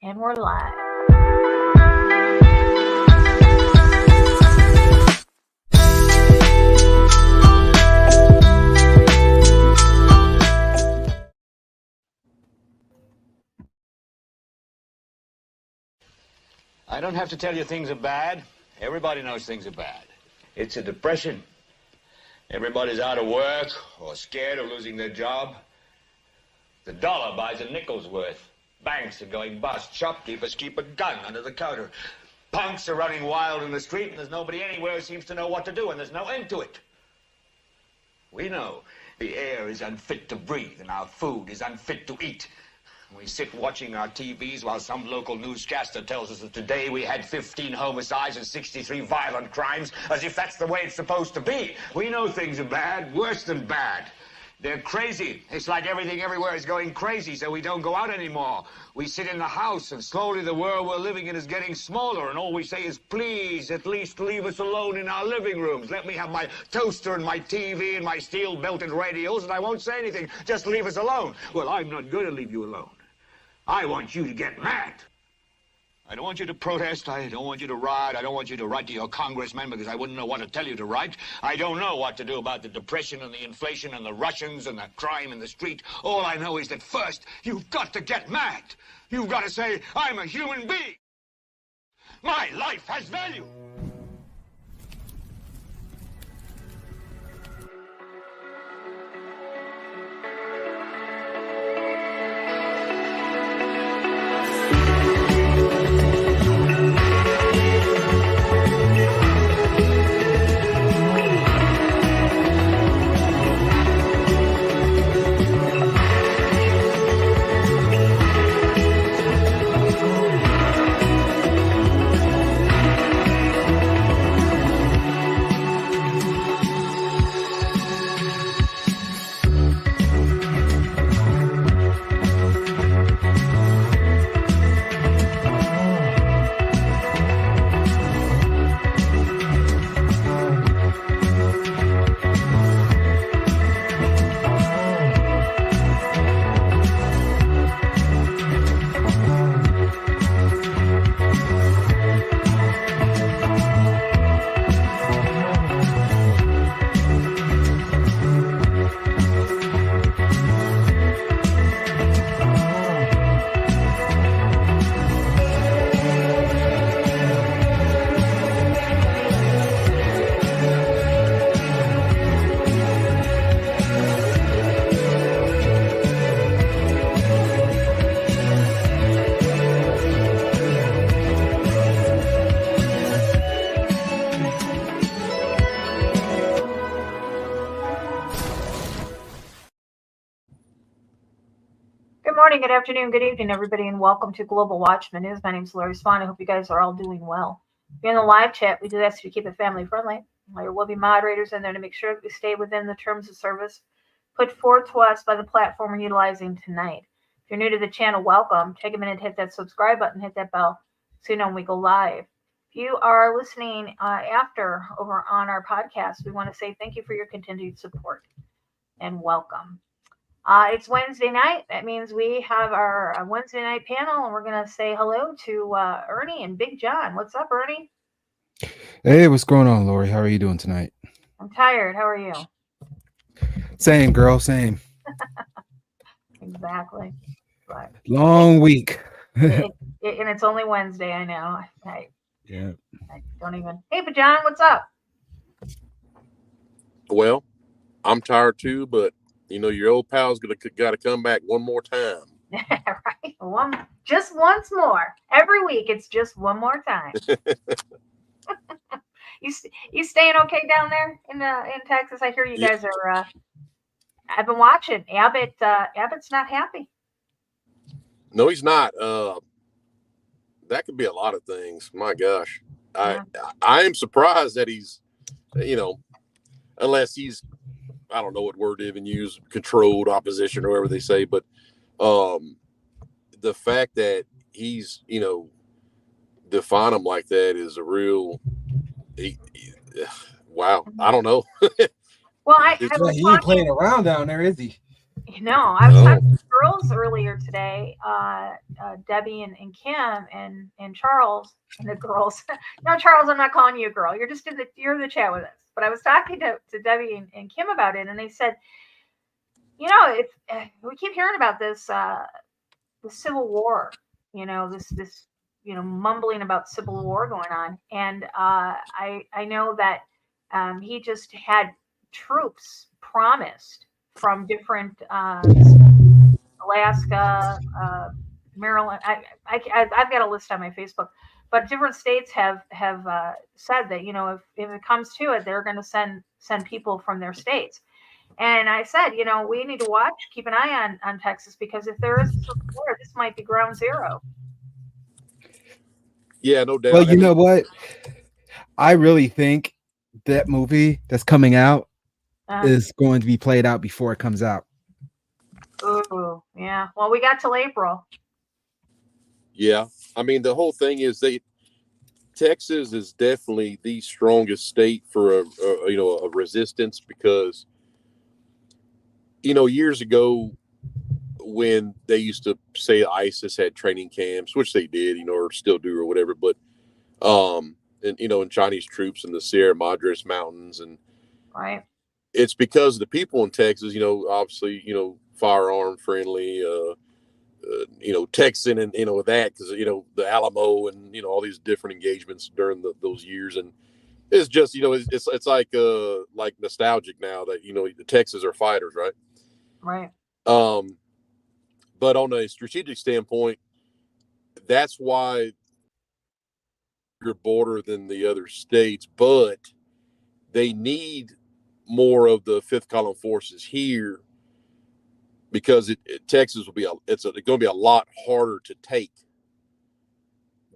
And we're live. I don't have to tell you things are bad. Everybody knows things are bad. It's a depression. Everybody's out of work or scared of losing their job. The dollar buys a nickel's worth. Banks are going bust. Shopkeepers keep a gun under the counter. Punks are running wild in the street, and there's nobody anywhere who seems to know what to do, and there's no end to it. We know the air is unfit to breathe, and our food is unfit to eat. We sit watching our TVs while some local newscaster tells us that today we had 15 homicides and 63 violent crimes, as if that's the way it's supposed to be. We know things are bad, worse than bad. They're crazy. It's like everything everywhere is going crazy, so we don't go out anymore. We sit in the house, and slowly the world we're living in is getting smaller, and all we say is, please, at least leave us alone in our living rooms. Let me have my toaster and my TV and my steel-belted radios, and I won't say anything. Just leave us alone. Well, I'm not going to leave you alone. I want you to get mad. I don't want you to protest. I don't want you to riot. I don't want you to write to your congressman because I wouldn't know what to tell you to write. I don't know what to do about the depression and the inflation and the Russians and the crime in the street. All I know is that first, you've got to get mad. You've got to say, I'm a human being. My life has value. Good afternoon, good evening, everybody, and welcome to Global Watchman News. My name is Lori Swan. I hope you guys are all doing well. If you're in the live chat, we do ask you to keep it family friendly. There will be moderators in there to make sure that we stay within the terms of service put forth to us by the platform we're utilizing tonight. If you're new to the channel, welcome. Take a minute to hit that subscribe button, hit that bell so you know when we go live. If you are listening after over on our podcast, we want to say thank you for your continued support and welcome. It's Wednesday night. That means we have our Wednesday night panel, and we're going to say hello to Ernie and Big John. What's up, Ernie? Hey, what's going on, Lori? How are you doing tonight? I'm tired. How are you? Same, girl, same. Exactly. But long week. and it's only Wednesday, I know. I don't even. Hey, but John, what's up? Well, I'm tired too, but you know, your old pal's got to come back one more time. Right. Just once more. Every week, it's just one more time. You staying okay down there in Texas? I hear you guys are. I've been watching. Abbott's not happy. No, he's not. That could be a lot of things. My gosh, I am surprised that he's, unless he's. I don't know what word to even use, controlled opposition or whatever they say, but the fact that he's, define him like that is a real, wow. I don't know. Well, he ain't playing around down there, is he? I was talking to girls earlier today, Debbie and Kim and Charles and the girls. No, Charles, I'm not calling you a girl. You're in the chat with us. But I was talking to Debbie and Kim about it, and they said, if we keep hearing about this the Civil War, this mumbling about Civil War going on, and I know that he just had troops promised from different Alaska, Maryland. I've got a list on my Facebook, but different states have said that if it comes to it, they're going to send people from their states. And I said, we need to keep an eye on Texas, because if there is a civil war, this might be ground zero. Yeah, no doubt. Well, you know what? I really think that movie that's coming out is going to be played out before it comes out. Ooh, yeah. Well, we got till April. Yeah, I mean, the whole thing is Texas is definitely the strongest state for a resistance, because years ago when they used to say ISIS had training camps, which they did, or still do or whatever, but and Chinese troops in the Sierra Madres Mountains, and right, it's because the people in Texas, obviously, firearm friendly, Texan, and that because the Alamo and all these different engagements during those years, and it's just it's like nostalgic now that the Texas are fighters, right? Right. But on a strategic standpoint, that's why you're border than the other states, but they need more of the fifth column forces here, because Texas will be it's going to be a lot harder to take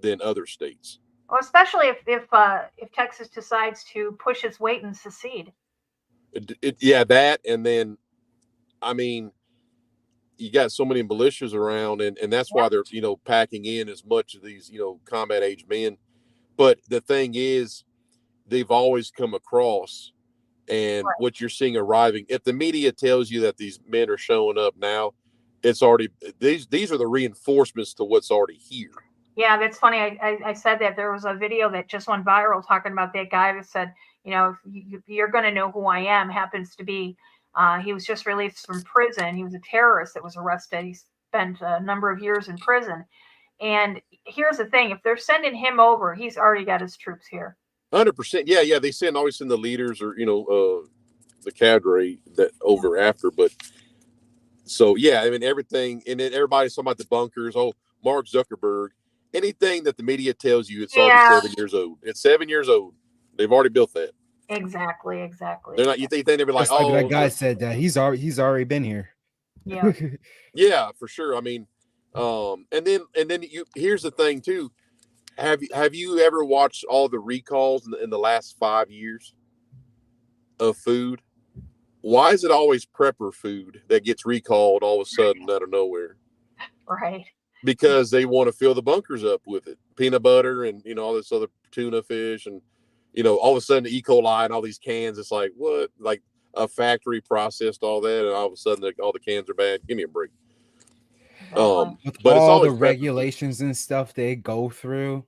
than other states. Well, especially if Texas decides to push its weight and secede. Yeah, that, and then, I mean, you got so many militias around, and that's why they're packing in as much of these combat age men. But the thing is, they've always come across, and what you're seeing arriving, if the media tells you that these men are showing up now, it's already these are the reinforcements to what's already here. Yeah, that's funny. I said that there was a video that just went viral talking about that guy that said, you're going to know who I am. Happens to be, he was just released from prison. He was a terrorist that was arrested. He spent a number of years in prison. And here's the thing: if they're sending him over, he's already got his troops here. 100%. Yeah. They always send the leaders or the cadre that over after. But so yeah, I mean everything, and then everybody's talking about the bunkers. Oh, Mark Zuckerberg. Anything that the media tells you, it's already 7 years old. It's 7 years old. They've already built that. Exactly. They're not. You think they'd be like, oh, that guy said that he's already been here. Yeah. Yeah, for sure. I mean, and then here's the thing too. Have you ever watched all the recalls in the last 5 years of food? Why is it always prepper food that gets recalled all of a sudden out of nowhere? Right. Because they want to fill the bunkers up with it, peanut butter and all this other tuna fish, and all of a sudden E. coli and all these cans. It's like, what? Like a factory processed all that, and all of a sudden all the cans are bad. Give me a break. Exactly. But it's all always the regulations and stuff they go through.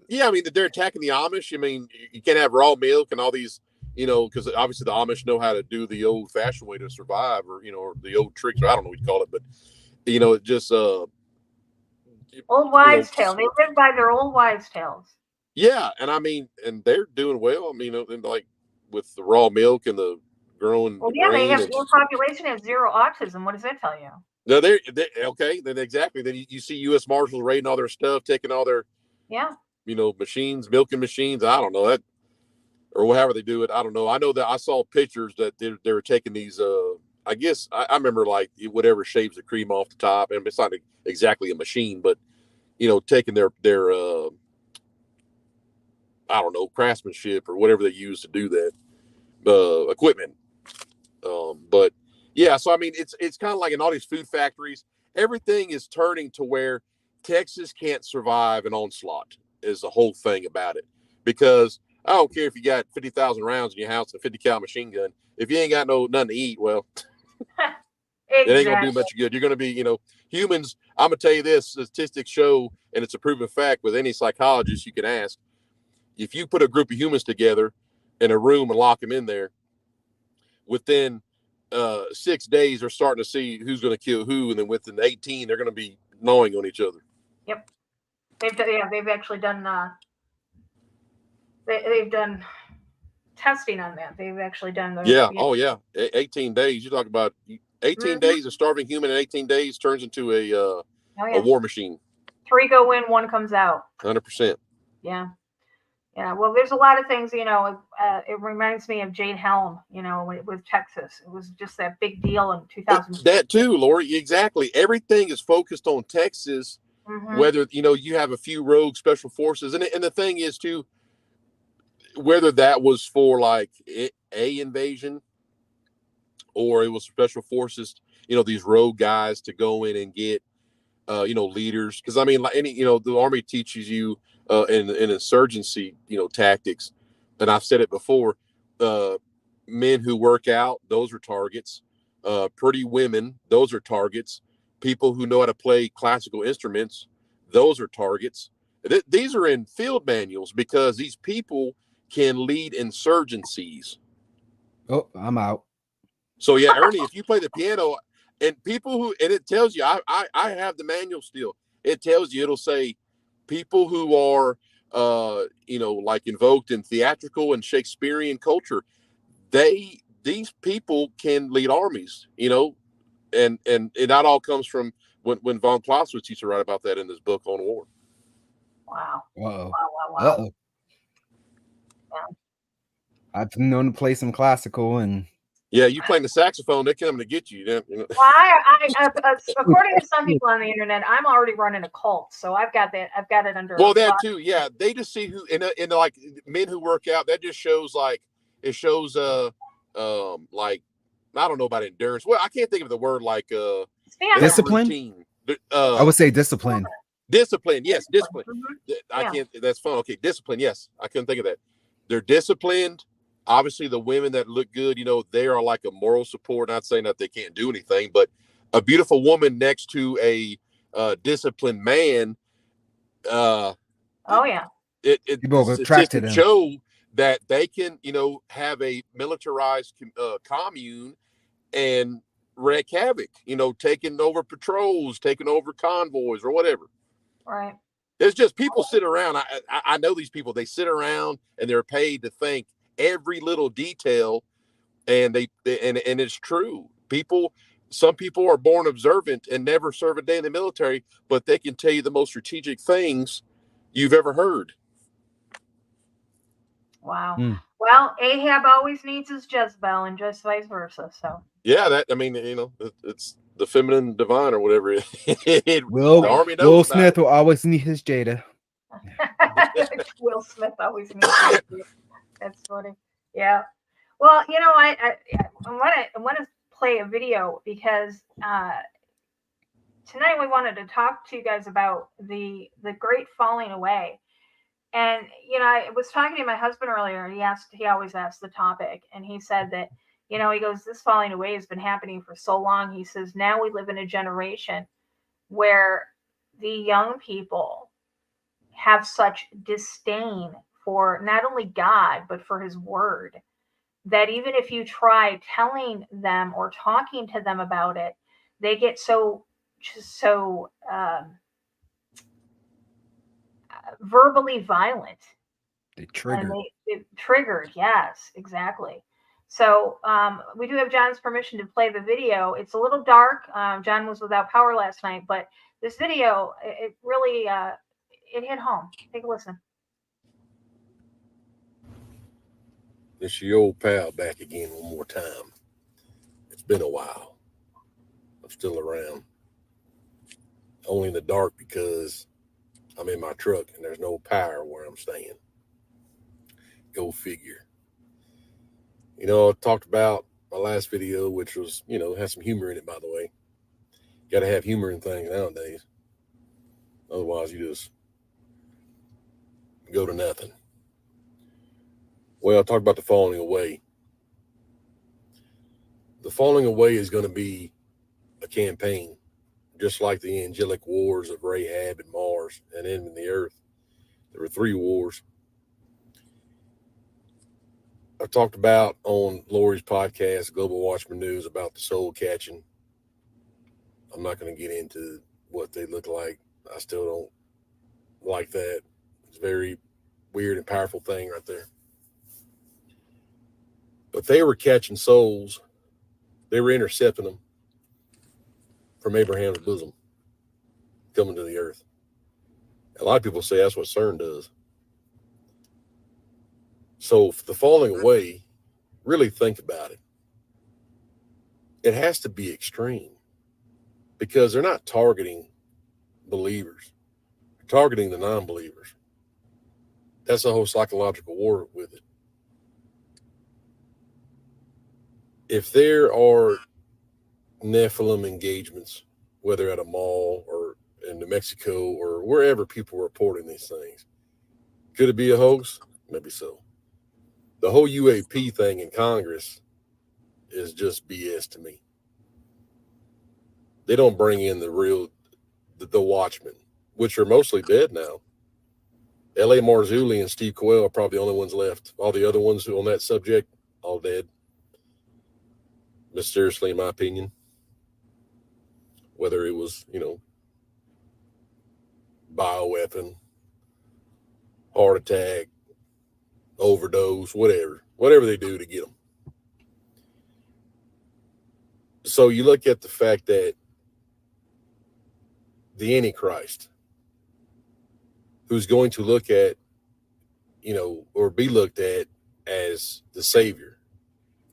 Yeah, I mean, they're attacking the Amish. I mean, you can't have raw milk and all these, because obviously the Amish know how to do the old-fashioned way to survive, or or the old tricks, or I don't know what you call it, but it just old wives' tale. They live by their old wives' tales. Yeah, and I mean, and they're doing well. I mean, and like with the raw milk and the growing. Well, yeah, they have their population has zero autism. What does that tell you? No, they're okay. Then exactly. Then you see U.S. Marshals raiding all their stuff, taking all their machines, milking machines. I don't know that, or however they do it. I don't know. I know that I saw pictures that they were taking these. I guess I remember like whatever shaves the cream off the top, and it's not exactly a machine, but taking their I don't know, craftsmanship or whatever they use to do that equipment. But yeah, so I mean, it's kind of like in all these food factories, everything is turning to where Texas can't survive an onslaught is the whole thing about it. Because I don't care if you got 50,000 rounds in your house and a 50 cal machine gun. If you ain't got nothing to eat, well, It ain't gonna do much good. You're gonna be, humans. I'm gonna tell you this: statistics show, and it's a proven fact with any psychologist you can ask. If you put a group of humans together in a room and lock them in there, within 6 days, they're starting to see who's going to kill who, and then within 18, they're going to be gnawing on each other. Yep, they've actually done they've done testing on that. They've actually done the 18 days. You talk about 18 days. A starving human in 18 days turns into a war machine. 3 go in, 1 comes out. 100%. Yeah. Well, there's a lot of things, it reminds me of Jade Helm, with Texas. It was just that big deal in 2000. That too, Lori, exactly. Everything is focused on Texas, whether, you have a few rogue special forces. And the thing is too, whether that was for like a invasion or it was special forces, these rogue guys to go in and get, leaders. Because I mean, like the Army teaches you in insurgency, tactics. And I've said it before, men who work out, those are targets. Pretty women, those are targets. People who know how to play classical instruments, those are targets. These are in field manuals because these people can lead insurgencies. Oh, I'm out. So yeah, Ernie, if you play the piano and it tells you, I have the manual still. It tells you, it'll say people who are, like invoked in theatrical and Shakespearean culture, these people can lead armies, and that all comes from when von Clausewitz used to write about that in his book on war. Wow. Whoa. Wow. Uh-oh. Yeah. I've known to play some classical and. Yeah, you playing the saxophone, they're coming to get you. Well, I according to some people on the internet, I'm already running a cult, so I've got it under. Well, that too, yeah. They just see who in like men who work out. That just shows like it shows like I don't know about endurance. Well, I can't think of the word like discipline. I would say discipline. Discipline, yes, discipline. I can't. That's fun. Okay, discipline. Yes, I couldn't think of that. They're disciplined. Obviously, the women that look good, they are like a moral support. Not saying that they can't do anything, but a beautiful woman next to a disciplined man. People attracted to them. Show that they can, have a militarized commune and wreak havoc. Taking over patrols, taking over convoys, or whatever. Right. It's just people sit around. I know these people. They sit around and they're paid to think every little detail, and and it's true. Some people are born observant and never serve a day in the military, but they can tell you the most strategic things you've ever heard. Wow. Well, Ahab always needs his Jezebel and just vice versa. So yeah, it's the feminine divine or whatever. The Army knows Will Smith will always need his Jada. Will Smith always needs his Jada. That's funny. Yeah. Well, I want to play a video because tonight we wanted to talk to you guys about the great falling away. And I was talking to my husband earlier, and he always asks the topic, and he said that he goes, this falling away has been happening for so long. He says now we live in a generation where the young people have such disdain for not only God, but for his word, that even if you try telling them or talking to them about it, they get so verbally violent. They trigger. They triggered. Yes, exactly. So we do have John's permission to play the video. It's a little dark. John was without power last night, but this video, it really it hit home. Take a listen. It's your old pal back again one more time. It's been a while. I'm still around. Only in the dark because I'm in my truck and there's no power where I'm staying. Go figure. I talked about my last video, which was, has some humor in it, by the way. Got to have humor in things nowadays. Otherwise, you just go to nothing. Well, I talked about the falling away. The falling away is going to be a campaign, just like the angelic wars of Rahab and Mars and in the earth. There were 3 wars. I talked about on Lori's podcast, Global Watchman News, about the soul catching. I'm not going to get into what they look like. I still don't like that. It's a very weird and powerful thing right there. But they were catching souls. They were intercepting them from Abraham's bosom, coming to the earth. A lot of people say that's what CERN does. So the falling away, really think about it. It has to be extreme because they're not targeting believers. They're targeting the non-believers. That's a whole psychological war with it. If there are Nephilim engagements, whether at a mall or in New Mexico or wherever people are reporting these things, could it be a hoax? Maybe so. The whole UAP thing in Congress is just BS to me. They don't bring in the real, the watchmen, which are mostly dead now. L.A. Marzulli and Steve Coyle are probably the only ones left. All the other ones who on that subject, all dead. Mysteriously, in my opinion. Whether it was, bioweapon, heart attack, overdose, whatever they do to get them. So you look at the fact that the Antichrist, who's going to look at, or be looked at as the Savior,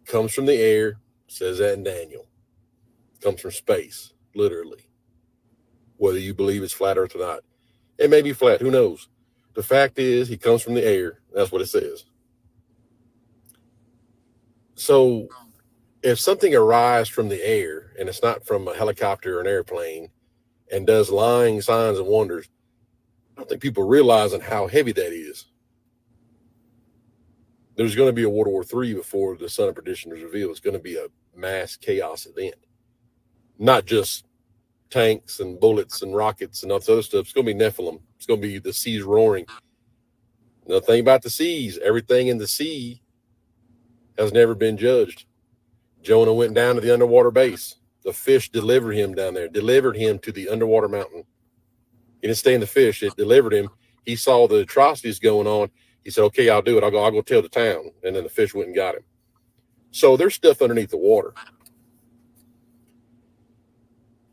comes from the air, says that in Daniel, comes from space, literally. Whether you believe it's flat earth or not. It may be flat, who knows? The fact is, he comes from the air. That's what it says. So if something arrives from the air, and it's not from a helicopter or an airplane, and does lying signs and wonders, I don't think people realizing how heavy that is. There's going to be a World War III before the Son of Perdition is revealed. It's going to be a mass chaos event. Not just tanks and bullets and rockets and all this other stuff. It's going to be Nephilim. It's going to be the seas roaring. Another thing about the seas, everything in the sea has never been judged. Jonah went down to the underwater base. The fish delivered him down there, delivered him to the underwater mountain. He didn't stay in the fish. It delivered him. He saw the atrocities going on. He said, okay, I'll do it. I'll go tell the town. And then the fish went and got him. So there's stuff underneath the water.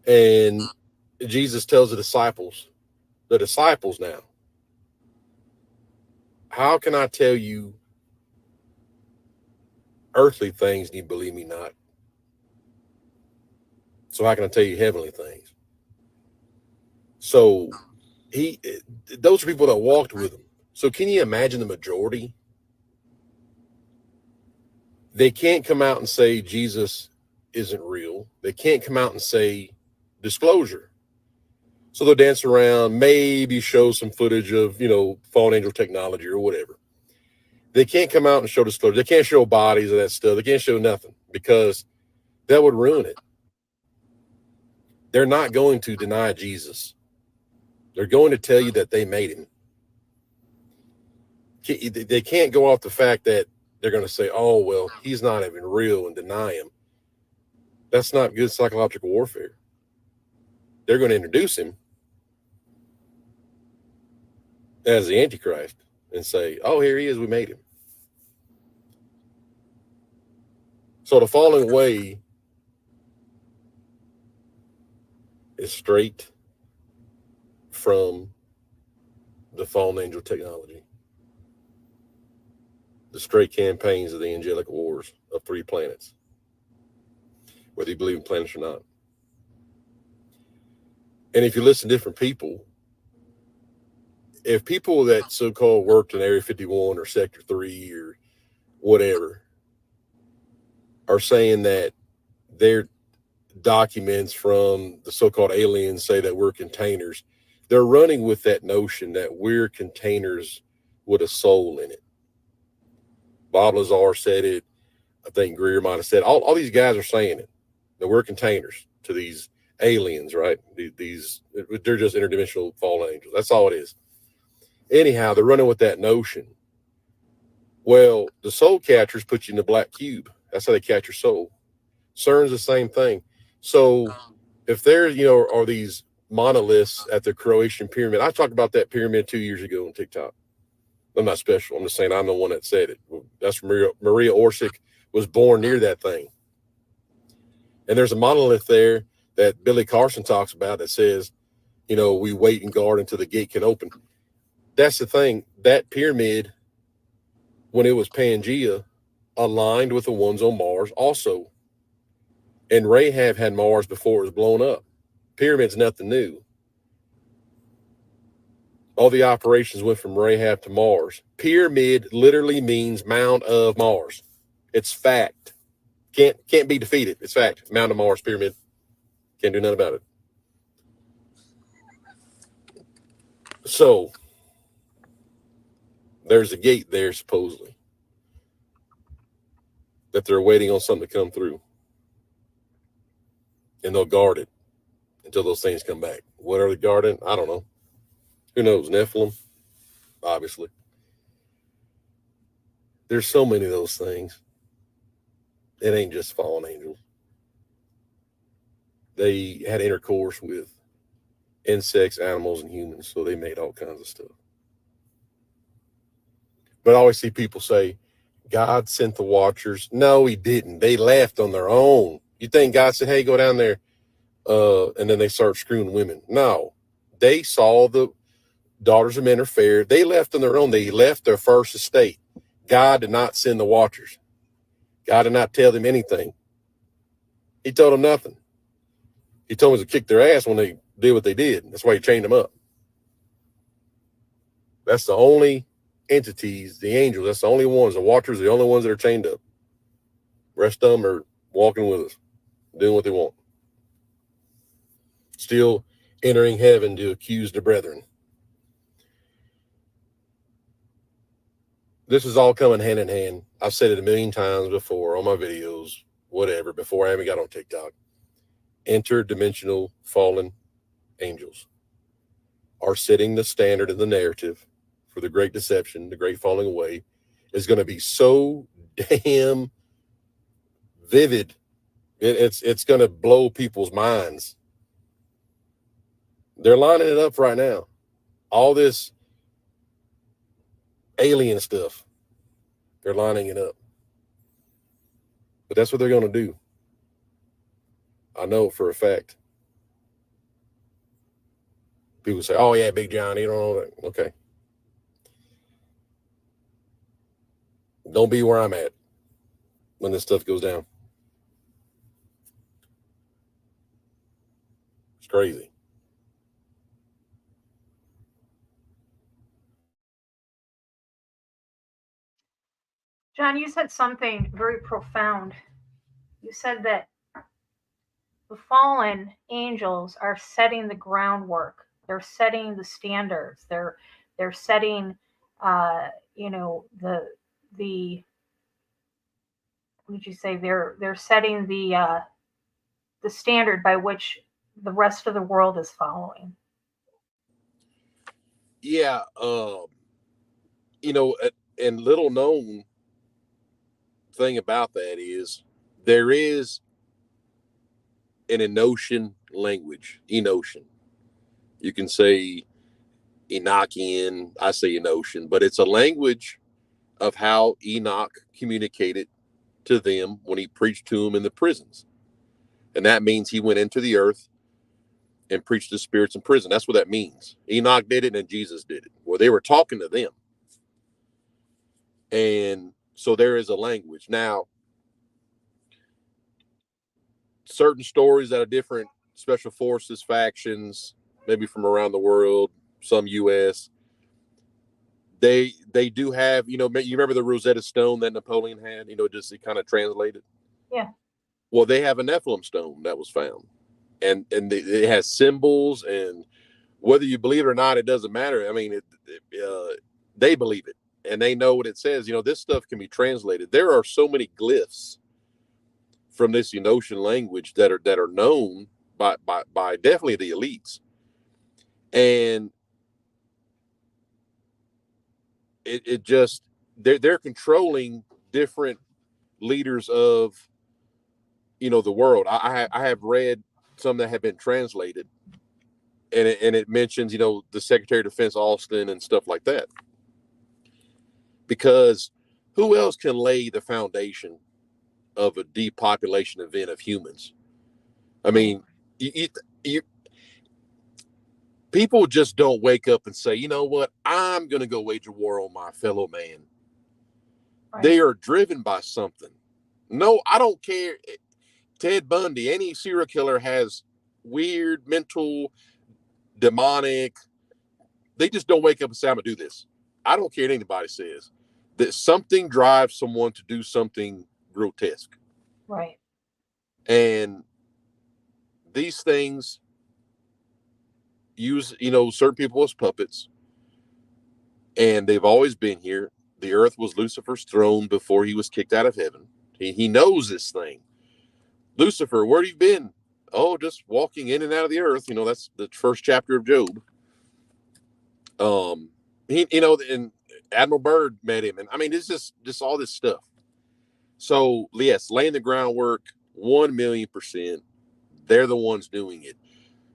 And Jesus tells the disciples now, how can I tell you earthly things and you believe me not? So how can I tell you heavenly things? So those are people that walked with him. So can you imagine the majority? They can't come out and say Jesus isn't real. They can't come out and say disclosure. So they'll dance around, maybe show some footage of, fallen angel technology or whatever. They can't come out and show disclosure. They can't show bodies of that stuff. They can't show nothing because that would ruin it. They're not going to deny Jesus. They're going to tell you that they made him. They can't go off the fact that they're going to say, oh, well, he's not even real and deny him. That's not good psychological warfare. They're going to introduce him as the Antichrist and say, oh, here he is. We made him. So the falling away is straight from the fallen angel technology. The straight campaigns of the angelic wars of 3 planets, whether you believe in planets or not. And if you listen to different people, if people that so-called worked in Area 51 or Sector 3 or whatever are saying that their documents from the so-called aliens say that we're containers, they're running with that notion that we're containers with a soul in it. Bob Lazar said it. I think Greer might have said it. All these guys are saying it, that we're containers to these aliens, right? These they're just interdimensional fallen angels. That's all it is. Anyhow, they're running with that notion. Well, the soul catchers put you in the black cube. That's how they catch your soul. CERN's the same thing. So if there, are these monoliths at the Croatian pyramid, I talked about that pyramid 2 years ago on TikTok. I'm not special. I'm just saying I'm the one that said it. That's Maria Orsic was born near that thing. And there's a monolith there that Billy Carson talks about that says, we wait and guard until the gate can open. That's the thing. That pyramid, when it was Pangea, aligned with the ones on Mars also. And Rahab had Mars before it was blown up. Pyramid's nothing new. All the operations went from Rahab to Mars. Pyramid literally means mound of Mars. It's fact. Can't be defeated. It's fact. Mound of Mars, pyramid. Can't do nothing about it. So there's a gate there, supposedly, that they're waiting on something to come through. And they'll guard it until those things come back. What are they guarding? I don't know. Who knows? Nephilim, obviously. There's so many of those things. It ain't just fallen angels. They had intercourse with insects, animals, and humans, so they made all kinds of stuff. But I always see people say, God sent the watchers. No, he didn't. They left on their own. You think God said, hey, go down there, and then they start screwing women? No. They saw the daughters of men are fair. They left on their own. They left their first estate. God did not send the watchers. God did not tell them anything. He told them nothing. He told them to kick their ass when they did what they did. That's why he chained them up. That's the only entities, the angels, that's the only ones. The watchers are the only ones that are chained up. The rest of them are walking with us, doing what they want. Still entering heaven to accuse the brethren. This is all coming hand in hand. I've said it a million times before on my videos, whatever, before I even got on TikTok. Interdimensional fallen angels are setting the standard and the narrative for the great deception, the great falling away, is going to be so damn vivid. It's going to blow people's minds. They're lining it up right now. All this alien stuff, they're lining it up. But that's what they're going to do. I know for a fact. People say, oh yeah, Big John, you don't know that. Okay. Don't be where I'm at when this stuff goes down. It's crazy. John, you said something very profound. You said that the fallen angels are setting the groundwork. They're setting the standards. They're setting, the what did you say? They're setting the standard by which the rest of the world is following. Yeah, and little known thing about that is there is an Enochian language. Enochian. You can say Enochian, I say Enochian, but it's a language of how Enoch communicated to them when he preached to them in the prisons. And that means he went into the earth and preached to spirits in prison. That's what that means. Enoch did it and Jesus did it. Well, they were talking to them. And so there is a language. Now, certain stories that are different special forces factions, maybe from around the world, some U.S., they do have, you remember the Rosetta Stone that Napoleon had, just it kind of translated? Yeah. Well, they have a Nephilim stone that was found. And it has symbols, and whether you believe it or not, it doesn't matter. I mean, they believe it, and they know what it says. This stuff can be translated. There are so many glyphs from this Enochian language that are known by definitely the elites. And it just, they're controlling different leaders of, the world. I have read some that have been translated, and it mentions, the Secretary of Defense Austin and stuff like that. Because who else can lay the foundation of a depopulation event of humans? I mean, you people just don't wake up and say, you know what, I'm going to go wage a war on my fellow man. Right. They are driven by something. No, I don't care. Ted Bundy, any serial killer has weird, mental, demonic. They just don't wake up and say, I'm going to do this. I don't care what anybody says. That something drives someone to do something grotesque. Right. And these things use, certain people as puppets. And they've always been here. The earth was Lucifer's throne before he was kicked out of heaven. He knows this thing. Lucifer, where have you been? Oh, just walking in and out of the earth. That's the first chapter of Job. And Admiral Byrd met him. And I mean, it's just all this stuff. So, yes, laying the groundwork, 1,000,000%. They're the ones doing it.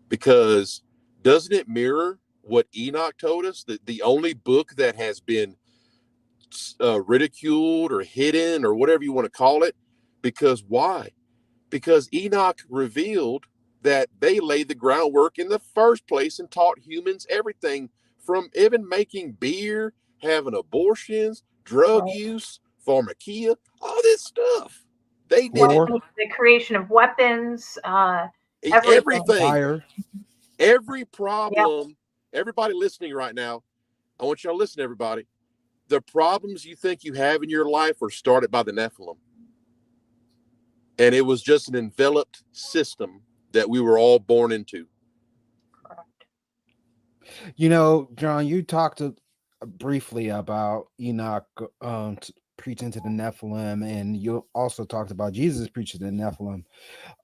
Because doesn't it mirror what Enoch told us? That the only book that has been ridiculed or hidden or whatever you want to call it. Because why? Because Enoch revealed that they laid the groundwork in the first place and taught humans everything from even making beer, having abortions, drug use, pharmakia, all this stuff. They did the creation of weapons, everything. Fire. Every problem. Everybody listening right now, I want y'all to listen, everybody. The problems you think you have in your life were started by the Nephilim. And it was just an enveloped system that we were all born into. John, you talked briefly about Enoch preaching to the Nephilim, and you also talked about Jesus preaching to the Nephilim.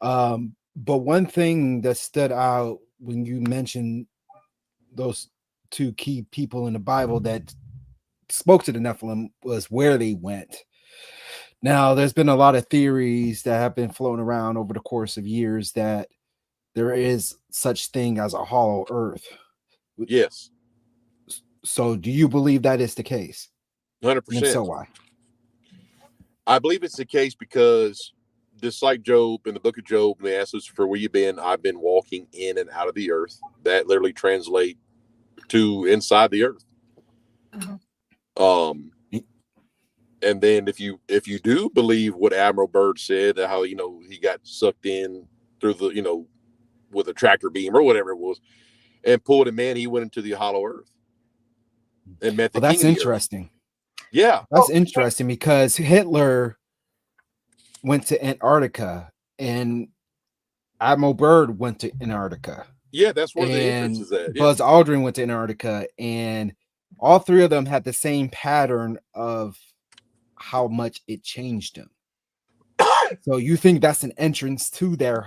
But one thing that stood out when you mentioned those two key people in the Bible that spoke to the Nephilim was where they went. Now, there's been a lot of theories that have been floating around over the course of years that there is such thing as a hollow earth. Yes. So do you believe that is the case? 100%. And so why? I believe it's the case because just like Job, in the book of Job, they asked Lucifer, where you been? I've been walking in and out of the earth. That literally translates to inside the earth. Mm-hmm. And then if you do believe what Admiral Byrd said, how, he got sucked in through the, with a tractor beam or whatever it was, and pulled him in, he went into the hollow earth and met the king that's of the interesting. Earth. Yeah. That's interesting because Hitler went to Antarctica and Admiral Byrd went to Antarctica. Yeah, that's where the entrance is at. Yeah. Buzz Aldrin went to Antarctica, and all three of them had the same pattern of how much it changed them. So you think that's an entrance to their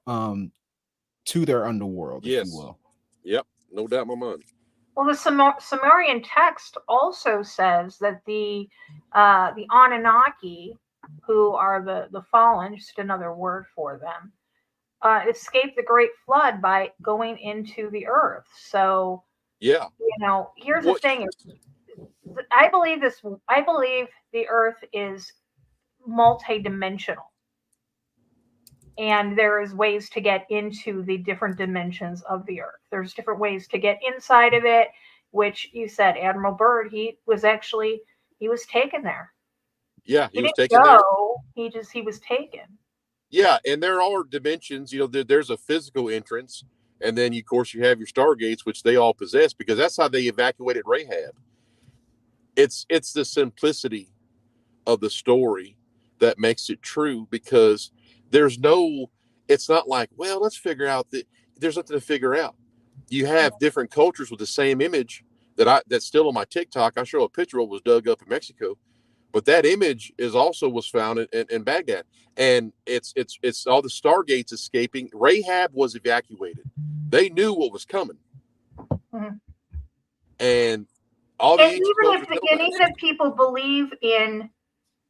underworld, yes. if you will. Yep, no doubt in my mind. Well, the Sumerian text also says that the Anunnaki, who are the fallen, just another word for them, escaped the Great Flood by going into the earth. So, yeah, here's the thing: I believe the earth is multi-dimensional, and there is ways to get into the different dimensions of the earth. There's different ways to get inside of it, which you said Admiral Byrd, he was taken there. Yeah, he was taken there. He was taken. Yeah, and there are dimensions, there's a physical entrance, and then of course you have your stargates, which they all possess, because that's how they evacuated Rahab. It's the simplicity of the story that makes it true, because it's not like, well, let's figure out that there's nothing to figure out. You have different cultures with the same image that's still on my TikTok. I show a picture of what was dug up in Mexico, But that image was found in Baghdad, and it's all the Stargates escaping. Rahab was evacuated. They knew what was coming, and all the ancient cultures know that. Even if people believe in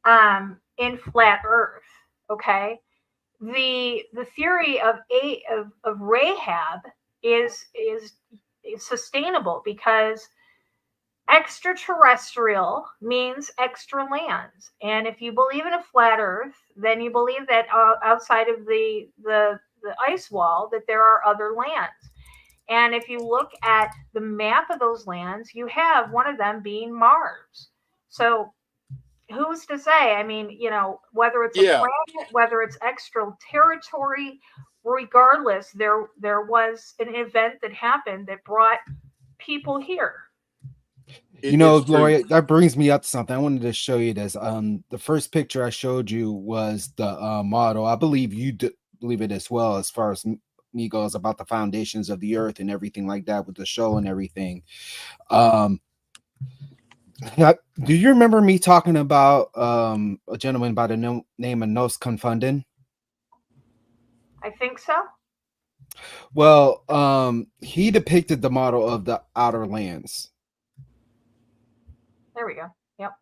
flat Earth, okay, the theory of Rahab is sustainable because extraterrestrial means extra lands, and if you believe in a flat Earth, then you believe that outside of the ice wall that there are other lands. And if you look at the map of those lands, you have one of them being Mars. So who's to say? I mean, you know, whether it's a planet, whether it's extra territory, regardless, there was an event that happened that brought people here. You know, Gloria, that brings me up to something. I wanted to show you this. The first picture I showed you was the model. I believe you believe it as well, as far as me goes, about the foundations of the earth and everything like that with the show and everything. Do you remember me talking about a gentleman by the name of Nos Confunden? I think so. Well, he depicted the model of the outer lands. There we go. Yep.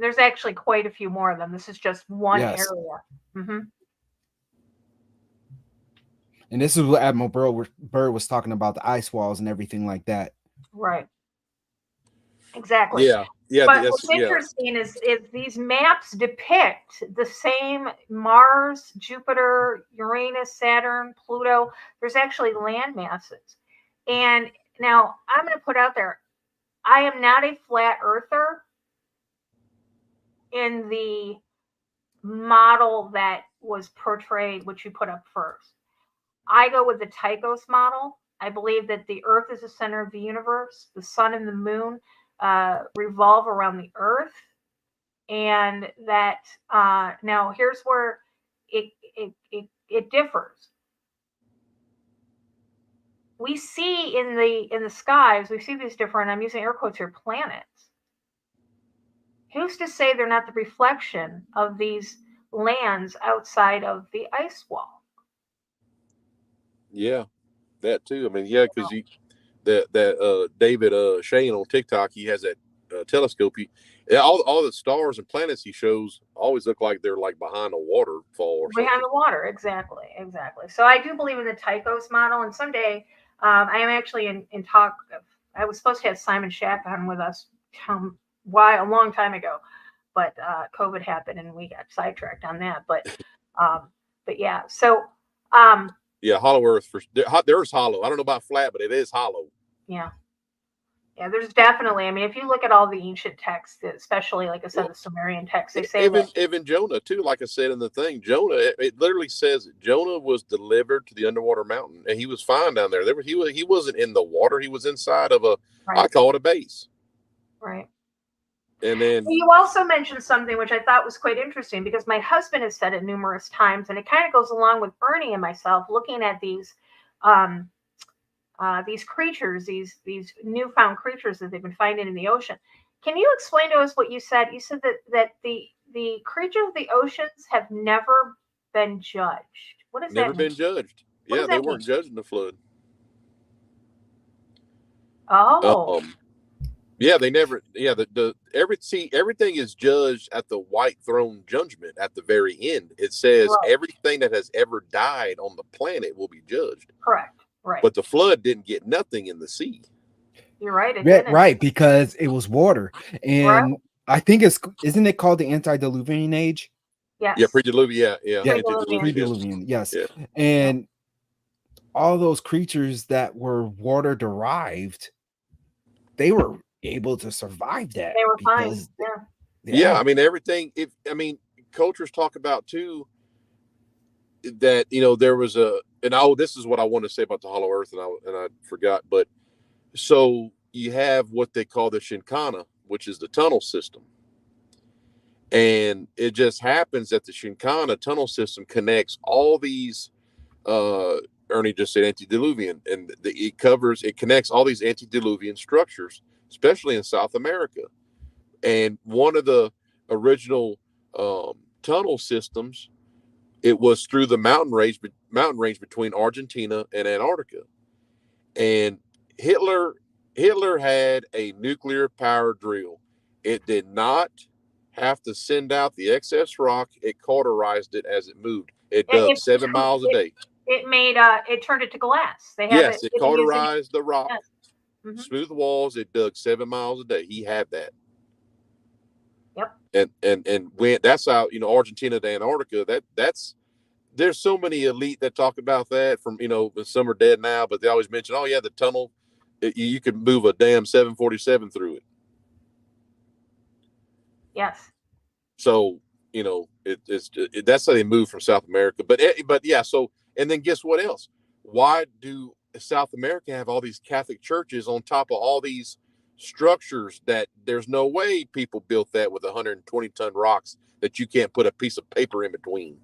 There's actually quite a few more of them. This is just one area. Mm-hmm. And this is what Admiral Byrd was talking about, the ice walls and everything like that. Right. Exactly. Yeah. But what's interesting is these maps depict the same Mars, Jupiter, Uranus, Saturn, Pluto. There's actually land masses. And now I'm going to put out there, I am not a flat earther in the model that was portrayed, which you put up first. I go with the Tychos model. I believe that the earth is the center of the universe. The sun and the moon revolve around the earth. And that now here's where it differs. We see in the skies, we see these different, I'm using air quotes here, planets. Who's to say they're not the reflection of these lands outside of the ice wall? Yeah, that too. I mean, yeah, because David Shane on TikTok, he has that telescope. All the stars and planets he shows always look like they're like behind a waterfall or something. Behind the water, exactly. So I do believe in the Tychos model, and someday I am actually in talk. I was supposed to have Simon Shack on with us a long time ago, but COVID happened and we got sidetracked on that. But yeah, so yeah, hollow Earth there's hollow. I don't know about flat, but it is hollow. Yeah, there's definitely. I mean, if you look at all the ancient texts, especially like I said, the Sumerian texts, they say even Jonah too. Like I said in the thing, Jonah, it literally says Jonah was delivered to the underwater mountain, and he was fine down there. He wasn't in the water. He was inside of I call it a base. Right. And then you also mentioned something which I thought was quite interesting, because my husband has said it numerous times, and it kind of goes along with Ernie and myself looking at these creatures, these newfound creatures that they've been finding in the ocean. Can you explain to us what you said? You said that the creatures of the oceans have never been judged. What does that mean? Never been judged. Yeah, they weren't judged in the flood. Oh. Yeah, they never. Yeah, everything is judged at the white throne judgment at the very end. It says everything that has ever died on the planet will be judged. Correct. Right. But the flood didn't get nothing in the sea. You're right. Right, because it was water, and I think isn't it called the antediluvian age? Yes. Yeah, pre-diluvian. Yeah. Pre-diluvian. Yes. Yeah. And all those creatures that were water derived, they were able to survive that. They were fine. Yeah. I mean, everything. Cultures talk about too that there was this is what I want to say about the hollow earth, and I forgot, but so you have what they call the Shinkana, which is the tunnel system, and it just happens that the Shinkana tunnel system connects all these Ernie just said antediluvian, and it connects all these antediluvian structures, especially in South America. And one of the original tunnel systems, it was through the mountain range between Argentina and Antarctica. And Hitler had a nuclear power drill. It did not have to send out the excess rock. It cauterized it as it moved. It dug 7 miles a day. It made it turned it to glass. They have yes, it cauterized the rock, yes. Mm-hmm. Smooth walls. It dug 7 miles a day. He had that. Yep. And when that's how, you know, Argentina to Antarctica, that's there's so many elite that talk about that, from, you know, some are dead now, but they always mention, oh yeah, the tunnel, you could move a damn 747 through it. Yes. So, you know, that's how they move from South America. But yeah. So, and then guess what else? Why do South America have all these Catholic churches on top of all these structures that there's no way people built that with 120-ton rocks that you can't put a piece of paper in between?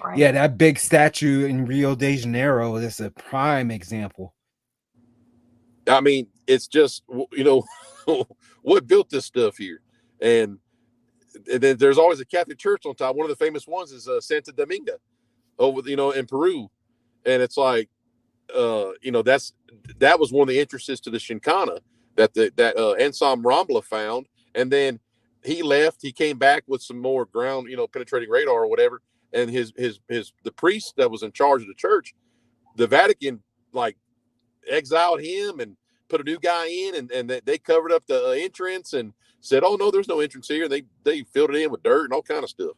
Right. Yeah, that big statue in Rio de Janeiro is a prime example. I mean, it's just, you know, what built this stuff here? And then there's always a Catholic church on top. One of the famous ones is Santa Dominga over, you know, in Peru. And it's like, you know, that was one of the entrances to the Shinkana that Anselm Rambla found. And then he left. He came back with some more ground, you know, penetrating radar or whatever. And the priest that was in charge of the church, the Vatican, like, exiled him and put a new guy in, and they covered up the entrance and said, oh no, there's no entrance here. They filled it in with dirt and all kind of stuff.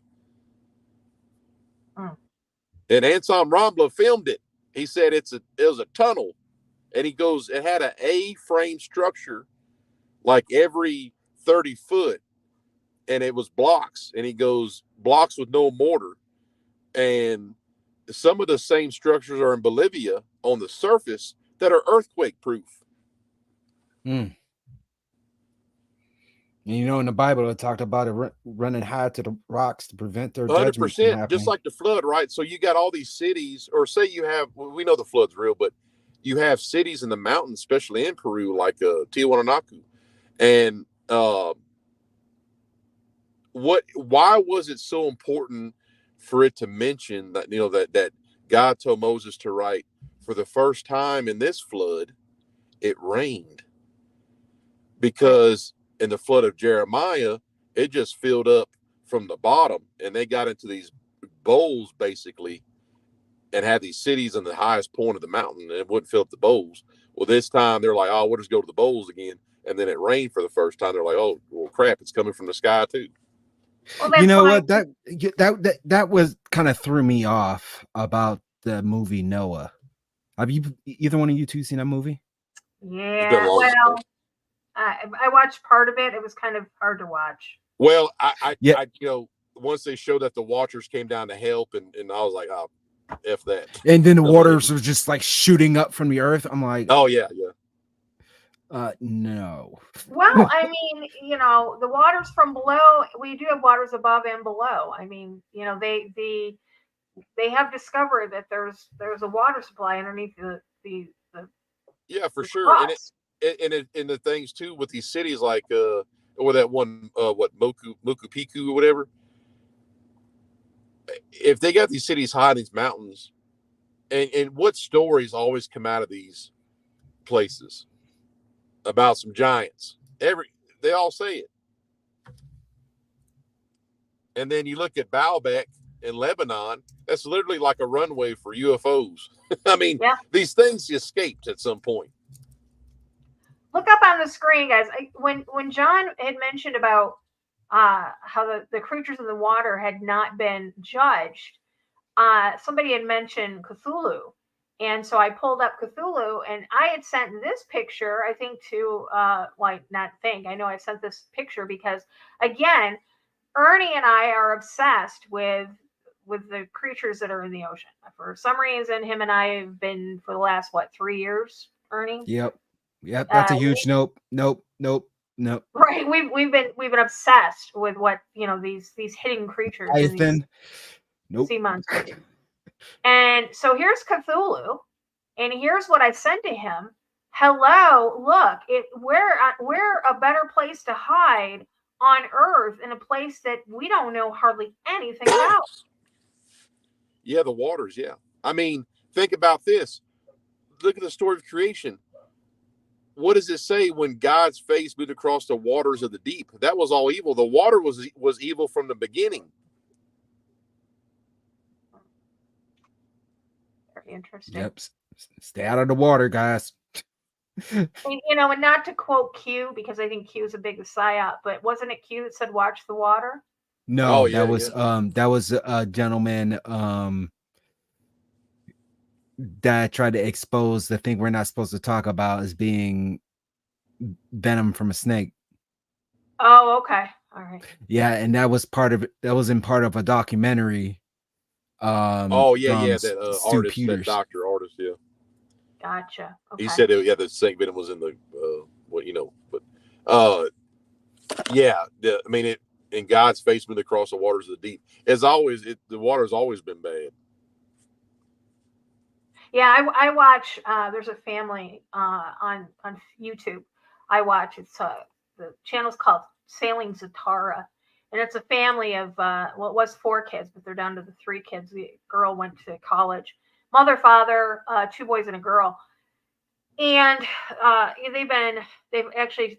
And Anselm Rambla filmed it. He said it was a tunnel, and he goes, it had an A-frame structure like every 30 foot, and it was blocks, and he goes, blocks with no mortar. And some of the same structures are in Bolivia on the surface that are earthquake proof. And you know, in the Bible, it talked about it running high to the rocks to prevent their 100%, just like the flood, right? So you got all these cities, or say you have, we know the flood's real, but you have cities in the mountains, especially in Peru, like Tiwanaku. And why was it so important for it to mention that, you know, that God told Moses to write, for the first time in this flood, it rained? Because in the flood of Jeremiah, it just filled up from the bottom, and they got into these bowls basically and had these cities on the highest point of the mountain, and it wouldn't fill up the bowls. Well, this time they're like, oh, we'll just go to the bowls again. And then it rained for the first time. They're like, oh, well, crap, it's coming from the sky too. Well, you know what, that was kind of threw me off about the movie Noah. Have either one of you two seen that movie? Yeah, well, I watched part of it. It was kind of hard to watch. Well, I you know, once they showed that the watchers came down to help, and I was like, oh, F that. And then the waters were just like shooting up from the earth. I'm like, oh yeah. No. Well, I mean, you know, the waters from below, we do have waters above and below. I mean, you know, they have discovered that there's a water supply underneath the yeah, for sure. Crust. And the things too with these cities, like or that one Moku Piku or whatever. If they got these cities high in these mountains, and what stories always come out of these places about some giants? They all say it. And then you look at Baalbek in Lebanon, that's literally like a runway for UFOs. I mean, these things escaped at some point. Look up on the screen, guys. When John had mentioned about how the creatures in the water had not been judged, somebody had mentioned Cthulhu. And so I pulled up Cthulhu, and I had sent this picture, I think, to, I know I sent this picture because, again, Ernie and I are obsessed with the creatures that are in the ocean. For some reason, him and I have been for the last, 3 years, Ernie? Yep. That's a huge nope. Right. We've been obsessed with what, you know, these hidden creatures. Nope. Sea monsters. And so here's Cthulhu, and here's what I sent to him. Hello, look, we're a better place to hide on Earth in a place that we don't know hardly anything about. Yeah, the waters. Yeah. I mean, think about this. Look at the story of creation. What does it say when God's face moved across the waters of the deep? That was all evil. The water was evil from the beginning. Very interesting. Yep. Stay out of the water, guys. And, and not to quote Q, because I think Q is a big psyop, but wasn't it Q that said "watch the water"? No, Oh, yeah, that was a gentleman that tried to expose the thing we're not supposed to talk about as being venom from a snake. Oh, okay. All right. Yeah, and that was in part of a documentary. Oh, yeah, that Stu artist, Peters. that doctor artist, yeah. Gotcha. Okay. He said, the snake venom was in the, yeah, I mean, it in God's face moved across the waters of the deep. As always, the water's always been bad. Yeah, I watch. There's a family on YouTube. I watch. It's the channel's called Sailing Zatara, and it's a family of it was 4 kids, but they're down to the 3 kids. The girl went to college. Mother, father, 2 boys and a girl, and they've actually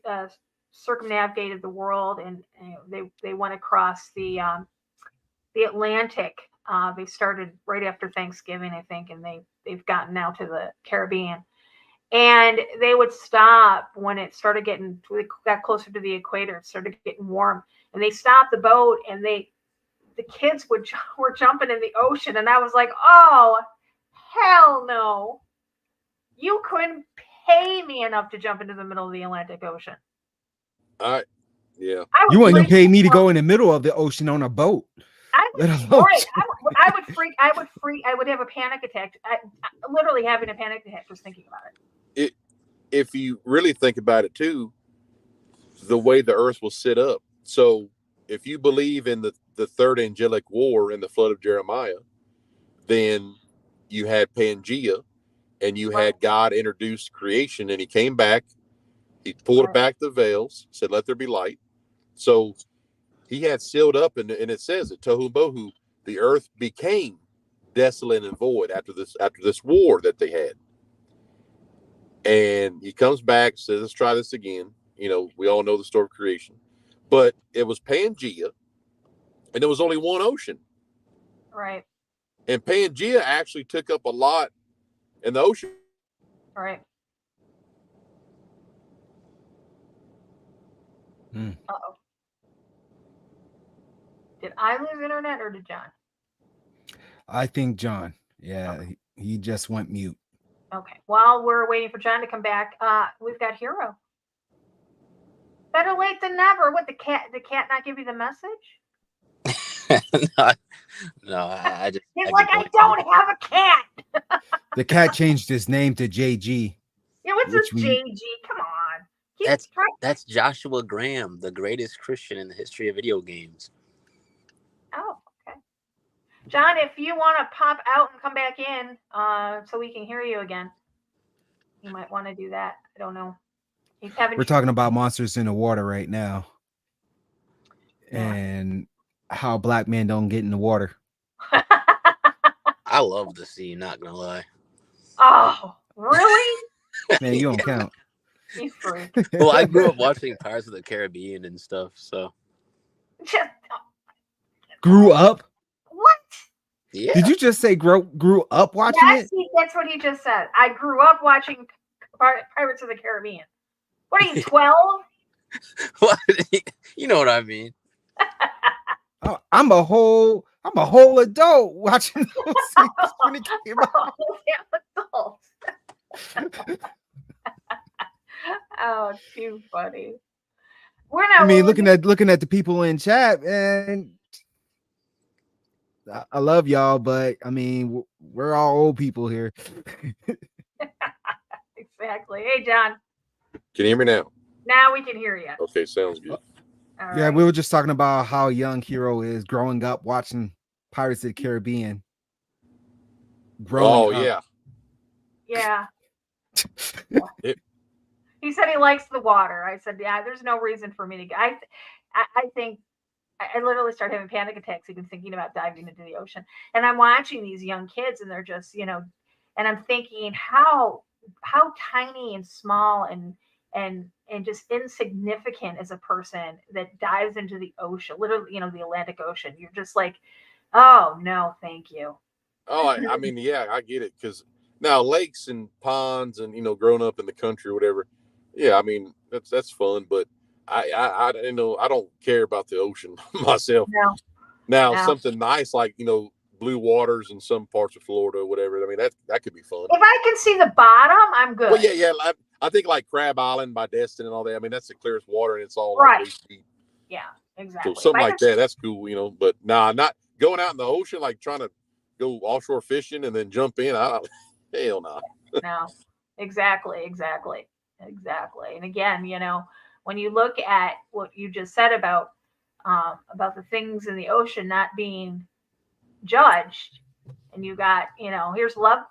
circumnavigated the world, and they went across the Atlantic. They started right after Thanksgiving, I think, and they've gotten now to the Caribbean. And they would stop when it started got closer to the equator. It started getting warm, and they stopped the boat, and the kids were jumping in the ocean, and I was like, oh, hell no! You couldn't pay me enough to jump into the middle of the Atlantic Ocean. Yeah. You wouldn't even pay me to go in the middle of the ocean on a boat. I would freak. I would have a panic attack. I literally having a panic attack just thinking about it. If you really think about it too, the way the earth was set up. So if you believe in the third angelic war and the flood of Jeremiah, then you had Pangea, and you had God introduce creation, and he came back, he pulled back the veils, said, let there be light. So he had sealed up, and it says it, Tohu Bohu, the earth became desolate and void after this war that they had. And he comes back, says, let's try this again. We all know the story of creation. But it was Pangea, and there was only one ocean. Right. And Pangea actually took up a lot in the ocean. Right. Uh-oh. Did I lose internet or did John? I think John. Yeah, okay. He just went mute. Okay. While we're waiting for John to come back, we've got Hero. Better late than never. What, the cat not give you the message? No, I just. He's like, I don't have a cat. The cat changed his name to JG. Yeah, what's this JG? Come on. That's Joshua Graham, the greatest Christian in the history of video games. Oh, okay. John, if you want to pop out and come back in so we can hear you again, you might want to do that. I don't know. We're talking about monsters in the water right now. Yeah. And how black men don't get in the water. I love the sea, not gonna lie. Oh, really? Man, you don't count. You freak. Well, I grew up watching Pirates of the Caribbean and stuff, so. Grew up? What? Yeah. Did you just say grew up watching it? That's what he just said. I grew up watching Pirates of the Caribbean. What are you, 12? What? You know what I mean. I'm a whole adult watching those things when it came out. Oh, too funny. Looking at the people in chat, and I love y'all, but I mean, we're all old people here. Exactly. Hey, John. Can you hear me now? Now we can hear you. Okay, sounds good. Yeah, right. We were just talking about how young Hero is growing up watching Pirates of the Caribbean. Yeah. He said he likes the water. I said, yeah, there's no reason for me to. I think I literally started having panic attacks even thinking about diving into the ocean. And I'm watching these young kids, and they're just, and I'm thinking how tiny and small and just insignificant is a person that dives into the ocean, literally, the Atlantic Ocean. You're just like, oh no, thank you. Oh, I mean, yeah, I get it. Because now lakes and ponds and, growing up in the country or whatever. Yeah, I mean, that's fun. But I I don't care about the ocean myself. No, Now, no. something nice like, blue waters in some parts of Florida or whatever. I mean, that could be fun. If I can see the bottom, I'm good. Well, yeah. I think like Crab Island by Destin and all that. I mean, that's the clearest water and it's all Right. like waist deep. Yeah, exactly. So something like that, that's cool, But nah, not going out in the ocean, like trying to go offshore fishing and then jump in. Hell no. No, exactly. And again, when you look at what you just said about the things in the ocean not being judged, and you got, here's love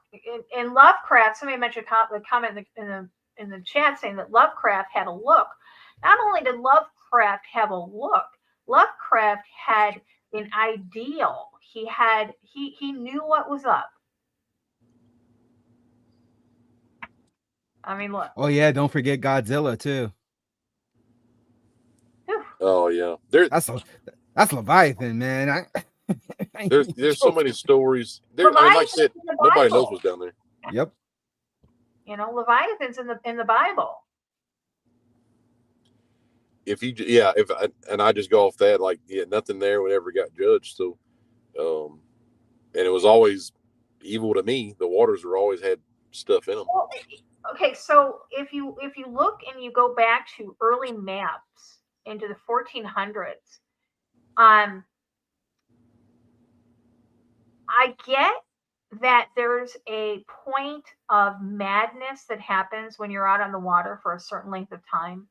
in Lovecraft. Somebody mentioned the comment in the chat saying that Lovecraft had a look. Not only did Lovecraft have a look, Lovecraft had an ideal. He knew what was up. I mean, look. Oh yeah, don't forget Godzilla too. Oh yeah, that's Leviathan, man. There's so many stories. I mean, like I said, nobody knows what's down there. Yep. Leviathan's in the Bible. And I just go off that, like, nothing there would ever got judged. So, and it was always evil to me. The waters were always had stuff in them. Well, okay, so if you look and you go back to early maps into the 1400s, I get that there's a point of madness that happens when you're out on the water for a certain length of time.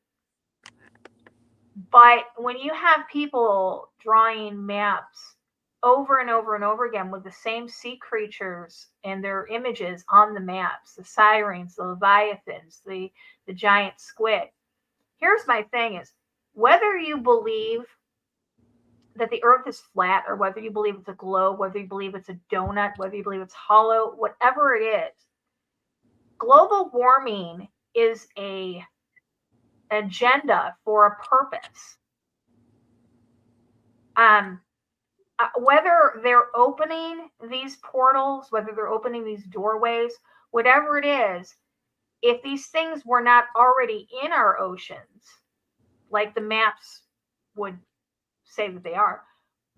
But when you have people drawing maps over and over and over again with the same sea creatures and their images on the maps, the sirens, the leviathans, the giant squid. Here's my thing is, whether you believe that the earth is flat or whether you believe it's a globe, whether you believe it's a donut, whether you believe it's hollow, whatever it is, global warming is a agenda for a purpose. Whether they're opening these portals, whether they're opening these doorways, whatever it is, if these things were not already in our oceans, like the maps would say that they are,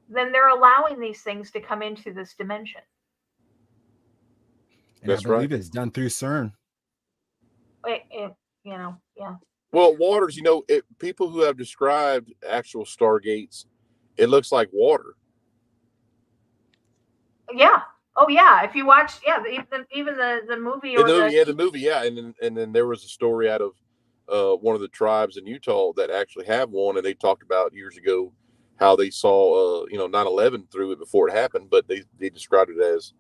then they're allowing these things to come into this dimension. And I believe it's done through CERN. Yeah. Well, waters, people who have described actual stargates, it looks like water. Yeah. Oh yeah. If you watch, even the movie or the movie, yeah. And then there was a story out of one of the tribes in Utah that actually have one, and they talked about years ago how they saw 9/11 through it before it happened, but they described it as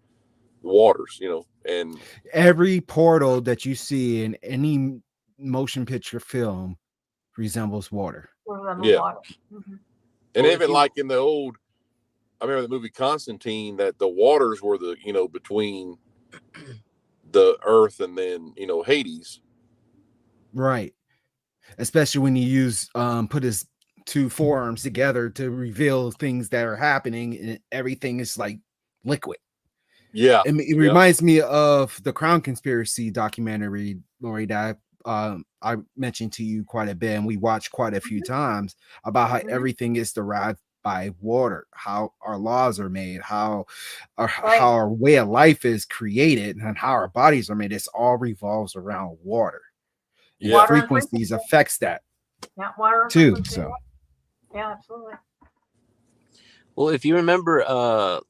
waters, and every portal that you see in any motion picture film resembles water. Yeah. Water. Mm-hmm. And even like in the old, I remember the movie Constantine, that the waters were between the earth and then, Hades. Right. Especially when you put his two forearms together to reveal things that are happening and everything is like liquid. Yeah. It reminds me of the Crown Conspiracy documentary, Lori, that I mentioned to you quite a bit, and we watched quite a few times, about how everything is derived by water, how our laws are made, how our way of life is created, and how our bodies are made. It all revolves around water. Yeah. Water frequencies affects that. Yeah, water too. So yeah, absolutely. Well, if you remember,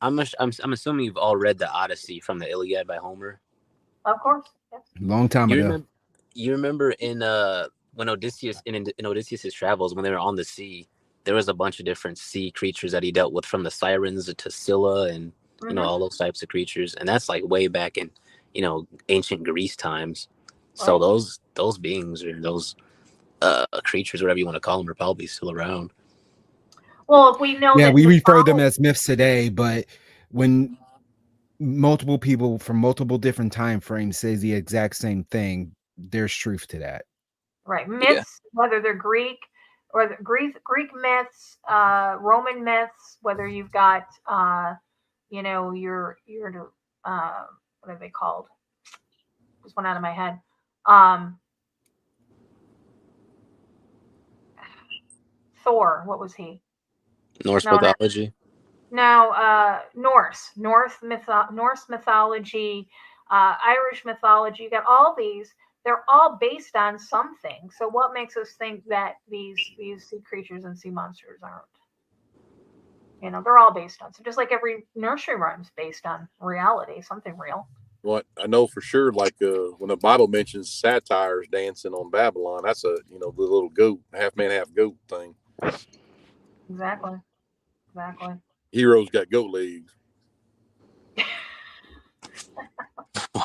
I'm assuming you've all read the Odyssey from the Iliad by Homer. Of course. Yes. Long time ago. You remember in when Odysseus in Odysseus' travels, when they were on the sea, there was a bunch of different sea creatures that he dealt with, from the sirens to Scylla and all those types of creatures, and that's like way back in ancient Greece times. So Right. those beings or those creatures, whatever you want to call them, are probably still around. Well, if we know Yeah, that we refer them mythology, as myths today, but when multiple people from multiple different time frames says the exact same thing, there's truth to that. right, Yeah. myths, whether they're Greek or the Greek myths, Roman myths, whether you've got, your what are they called? Just went out of my head. Um, Thor, what was he? Norse No, no, mythology. no. Norse mythology, Irish mythology. You got all these. They're all based on something. So what makes us think that these sea creatures and sea monsters aren't? They're all based on. So just like every nursery rhyme's based on reality, something real. What I know for sure, like when the Bible mentions satyrs dancing on Babylon, that's the little goat, half man, half goat thing. Exactly. Exactly. Heroes got goat legs.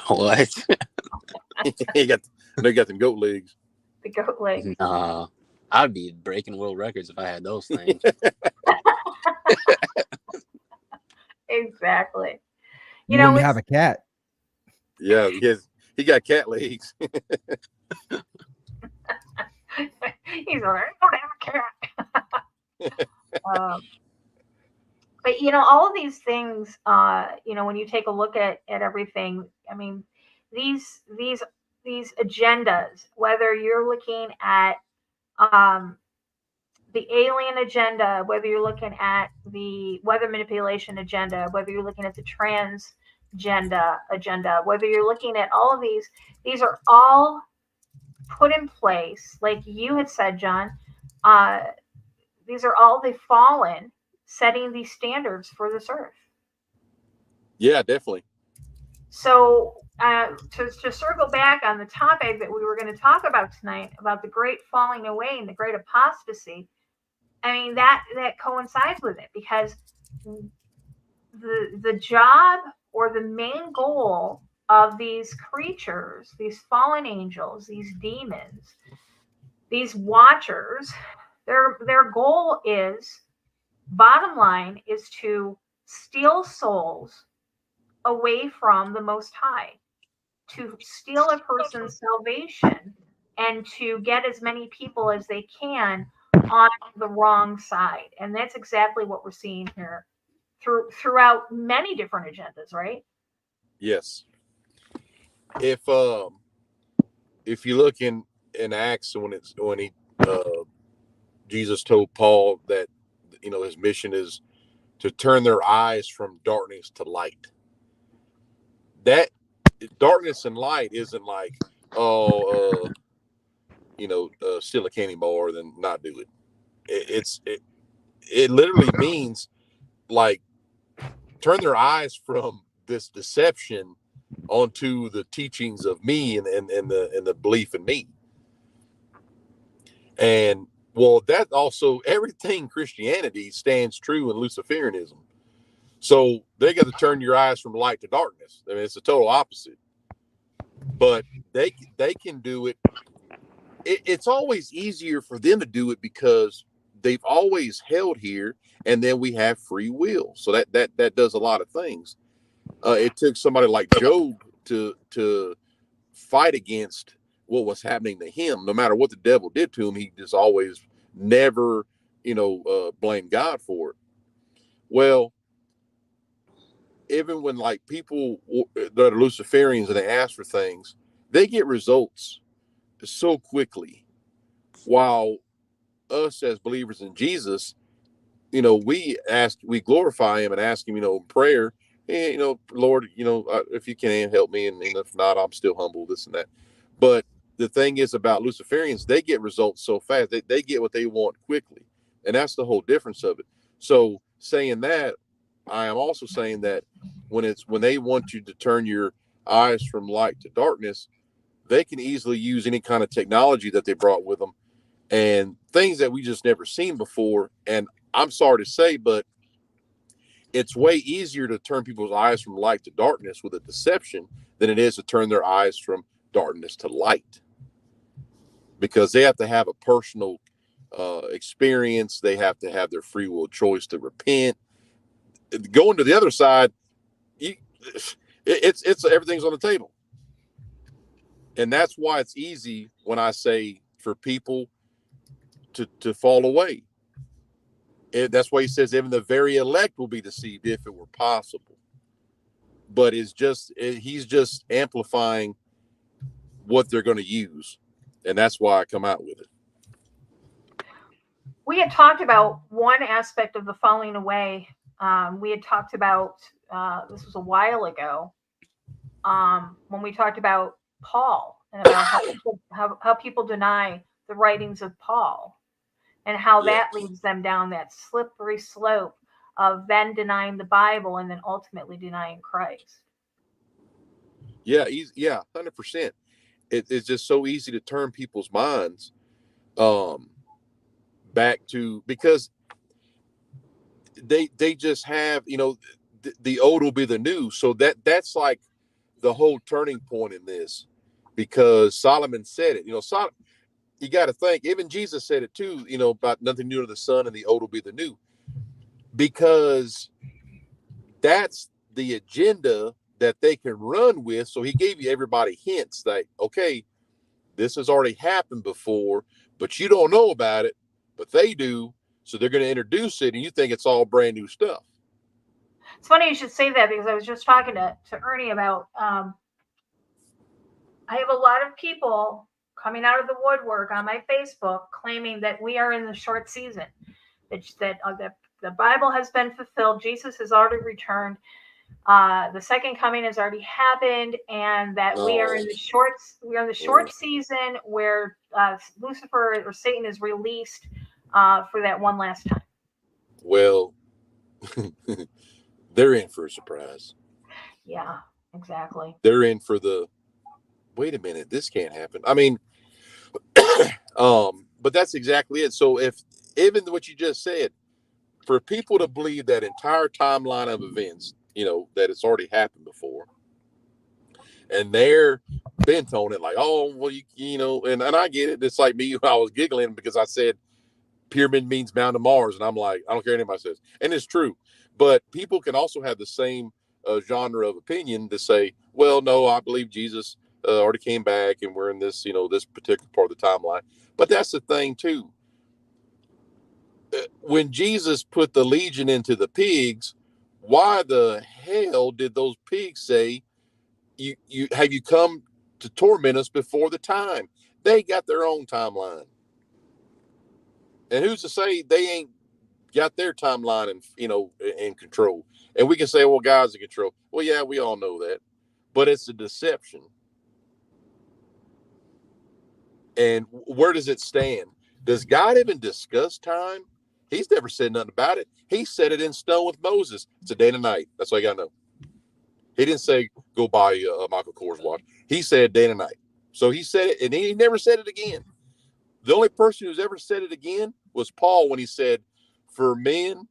What? they got them goat legs. The goat legs. Nah, I'd be breaking world records if I had those things. Exactly. You wouldn't have a cat. Yeah, he got cat legs. He's like, I don't have a cat. But all of these things, when you take a look at everything, I mean, these agendas, whether you're looking at the alien agenda, whether you're looking at the weather manipulation agenda, whether you're looking at the trans agenda, whether you're looking at all of these are all put in place, like you had said, John. These are all the fallen setting these standards for this earth. Yeah, definitely. So to circle back on the topic that we were going to talk about tonight, about the great falling away and the great apostasy, I mean, that coincides with it, because the job or the main goal of these creatures, these fallen angels, these demons, these watchers, their goal is, bottom line, is to steal souls away from the Most High, to steal a person's salvation, and to get as many people as they can on the wrong side. And that's exactly what we're seeing here throughout many different agendas, right? Yes. If you look in Acts, when Jesus told Paul that his mission is to turn their eyes from darkness to light. That darkness and light isn't like, steal a candy bar, then not do it. It literally means, like, turn their eyes from this deception onto the teachings of me and the belief in me. And well, that also, everything Christianity stands true in Luciferianism. So they got to turn your eyes from light to darkness. I mean, it's the total opposite. But they can do it. It's always easier for them to do it because they've always held here, and then we have free will. So that does a lot of things. It took somebody like Job to fight against what was happening to him. No matter what the devil did to him, he just always never, blamed God for it. Well, even when, like, people that are Luciferians and they ask for things, they get results so quickly. While us as believers in Jesus, we glorify him and ask him, in prayer, hey, Lord, if you can help me, and if not, I'm still humble, this and that. But the thing is about Luciferians, they get results so fast. They get what they want quickly. And that's the whole difference of it. So saying that, I am also saying that when they want you to turn your eyes from light to darkness, they can easily use any kind of technology that they brought with them and things that we just never seen before. And I'm sorry to say, but it's way easier to turn people's eyes from light to darkness with a deception than it is to turn their eyes from darkness to light, because they have to have a personal experience. They have to have their free will choice to repent. Going to the other side, it's everything's on the table. And that's why it's easy when I say for people to fall away. That's why he says even the very elect will be deceived if it were possible. But he's just amplifying what they're going to use. And that's why I come out with it. We had talked about one aspect of the falling away. We had talked about, this was a while ago, when we talked about Paul and about how people deny the writings of Paul, and how that leads them down that slippery slope of then denying the Bible and then ultimately denying Christ. Yeah, 100%. It's just so easy to turn people's minds back to, because they just have, the old will be the new. So that's like the whole turning point in this, because Solomon said it. You got to think, even Jesus said it too, about nothing new to the sun and the old will be the new, because that's the agenda that they can run with. So he gave everybody hints that, okay, this has already happened before, but you don't know about it, but they do. So they're going to introduce it, and you think it's all brand new stuff. It's funny you should say that, because I was just talking to Ernie about, I have a lot of people coming out of the woodwork on my Facebook claiming that we are in the short season, that the Bible has been fulfilled, Jesus has already returned, the second coming has already happened, and that we are in the short season where Lucifer or Satan is released for that one last time. Well, they're in for a surprise. Yeah, exactly. They're in for wait a minute, this can't happen. I mean, but that's exactly it. So if even what you just said, for people to believe that entire timeline of events, that it's already happened before, and they're bent on it, like, oh, well, and I get it. It's like me, I was giggling because I said pyramid means bound to Mars, and I'm like, I don't care what anybody says, and it's true. But people can also have the same genre of opinion to say, well, no, I believe Jesus already came back, and we're in this, this particular part of the timeline. But that's the thing too. When Jesus put the legion into the pigs, why the hell did those pigs say, you have you come to torment us before the time? They got their own timeline. And who's to say they ain't got their timeline in control? And we can say, well, God's in control. Well, yeah, we all know that. But it's a deception. And where does it stand? Does God even discuss time? He's never said nothing about it. He said it in stone with Moses. It's a day and a night. That's all you got to know. He didn't say, go buy a Michael Kors watch. He said day and a night. So he said it, and he never said it again. The only person who's ever said it again was Paul, when he said, for men,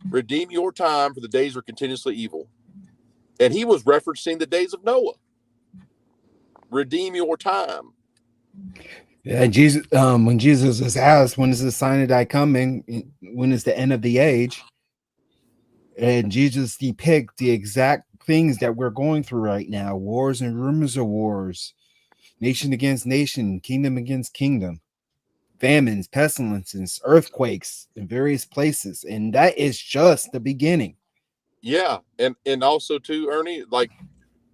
redeem your time, for the days are continuously evil. And he was referencing the days of Noah. Redeem your time. Yeah, Jesus. When Jesus is asked, when is the sign of thy coming? When is the end of the age? And Jesus depicts the exact things that we're going through right now: wars and rumors of wars, nation against nation, kingdom against kingdom, famines, pestilences, earthquakes in various places, and that is just the beginning. Yeah, and also too, Ernie, like,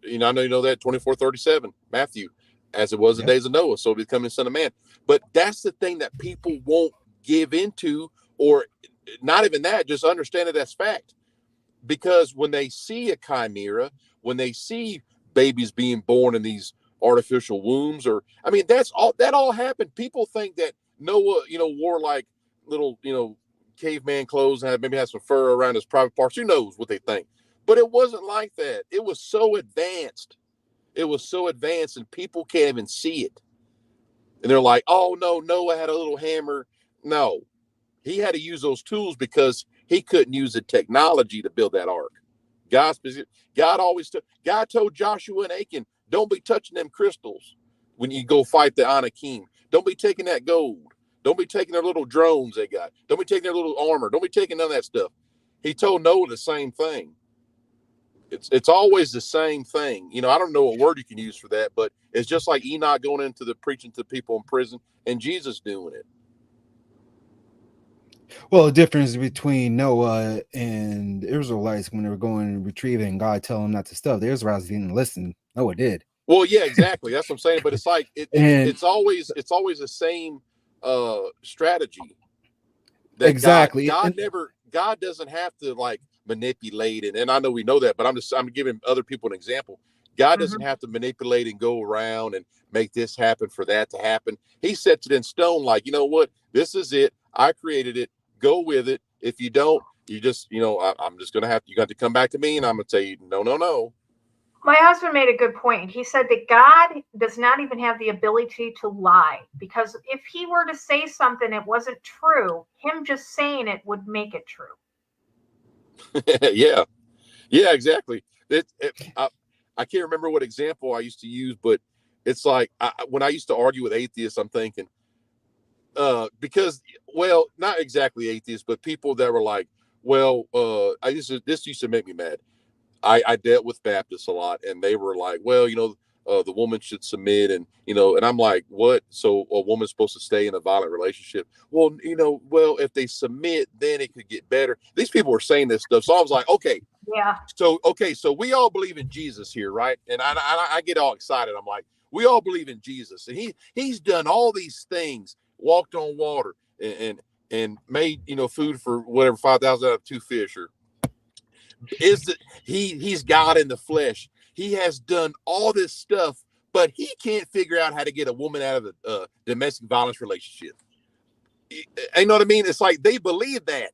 I know you know that 24:37, Matthew, as it was the days of Noah, so becoming Son of Man. But that's the thing that people won't give into, or not even that, just understand it as fact. Because when they see a chimera, when they see babies being born in these artificial wombs, or, I mean, that all happened. People think that Noah, wore like little, caveman clothes and maybe had some fur around his private parts. Who knows what they think? But it wasn't like that. It was so advanced. It was so advanced, and people can't even see it. And they're like, oh, no, Noah had a little hammer. No, he had to use those tools because he couldn't use the technology to build that ark. God told Joshua and Achan, don't be touching them crystals. when you go fight the Anakim. Don't be taking that gold. Don't be taking their little drones they got. Don't be taking their little armor. Don't be taking none of that stuff. He told Noah the same thing. It's always the same thing. You know, I don't know what word you can use for that, but it's just like Enoch going into the preaching to people in prison and Jesus doing it. Well, the difference between Noah and the Israelites when they were going and retrieving, God telling them not to stuff. The Israelites didn't listen. Noah did. Well, yeah, exactly. That's what I'm saying. But it's like it's always the same strategy. That Exactly. God doesn't have to like manipulate it. And I know we know that, but I'm giving other people an example. God doesn't have to manipulate and go around and make this happen for that to happen. He sets it in stone. Like, you know what? This is it. I created it. Go with it. If you don't, you just, you know, I'm just going to you got to come back to me and I'm going to tell you, no. My husband made a good point. He said that God does not even have the ability to lie, because if he were to say something that wasn't true, him just saying it would make it true. Yeah, exactly. I can't remember what example I used to use, but it's like when I used to argue with atheists, I'm thinking, because, well, not exactly atheists, but people that were like, well, this used to make me mad. I dealt with Baptists a lot, and they were like, well, you know, the woman should submit, and, you know, and I'm like, what? So a woman's supposed to stay in a violent relationship? Well, you know, well, if they submit, then it could get better. These people were saying this stuff. So I was like, okay. Yeah. So we all believe in Jesus here, right? And I get all excited. I'm like, we all believe in Jesus, and he's done all these things, walked on water, and made, you know, food for whatever 5,000 out of 2 fish, or is that he's God in the flesh. He has done all this stuff, but he can't figure out how to get a woman out of a domestic violence relationship. You know what I mean? It's like they believe that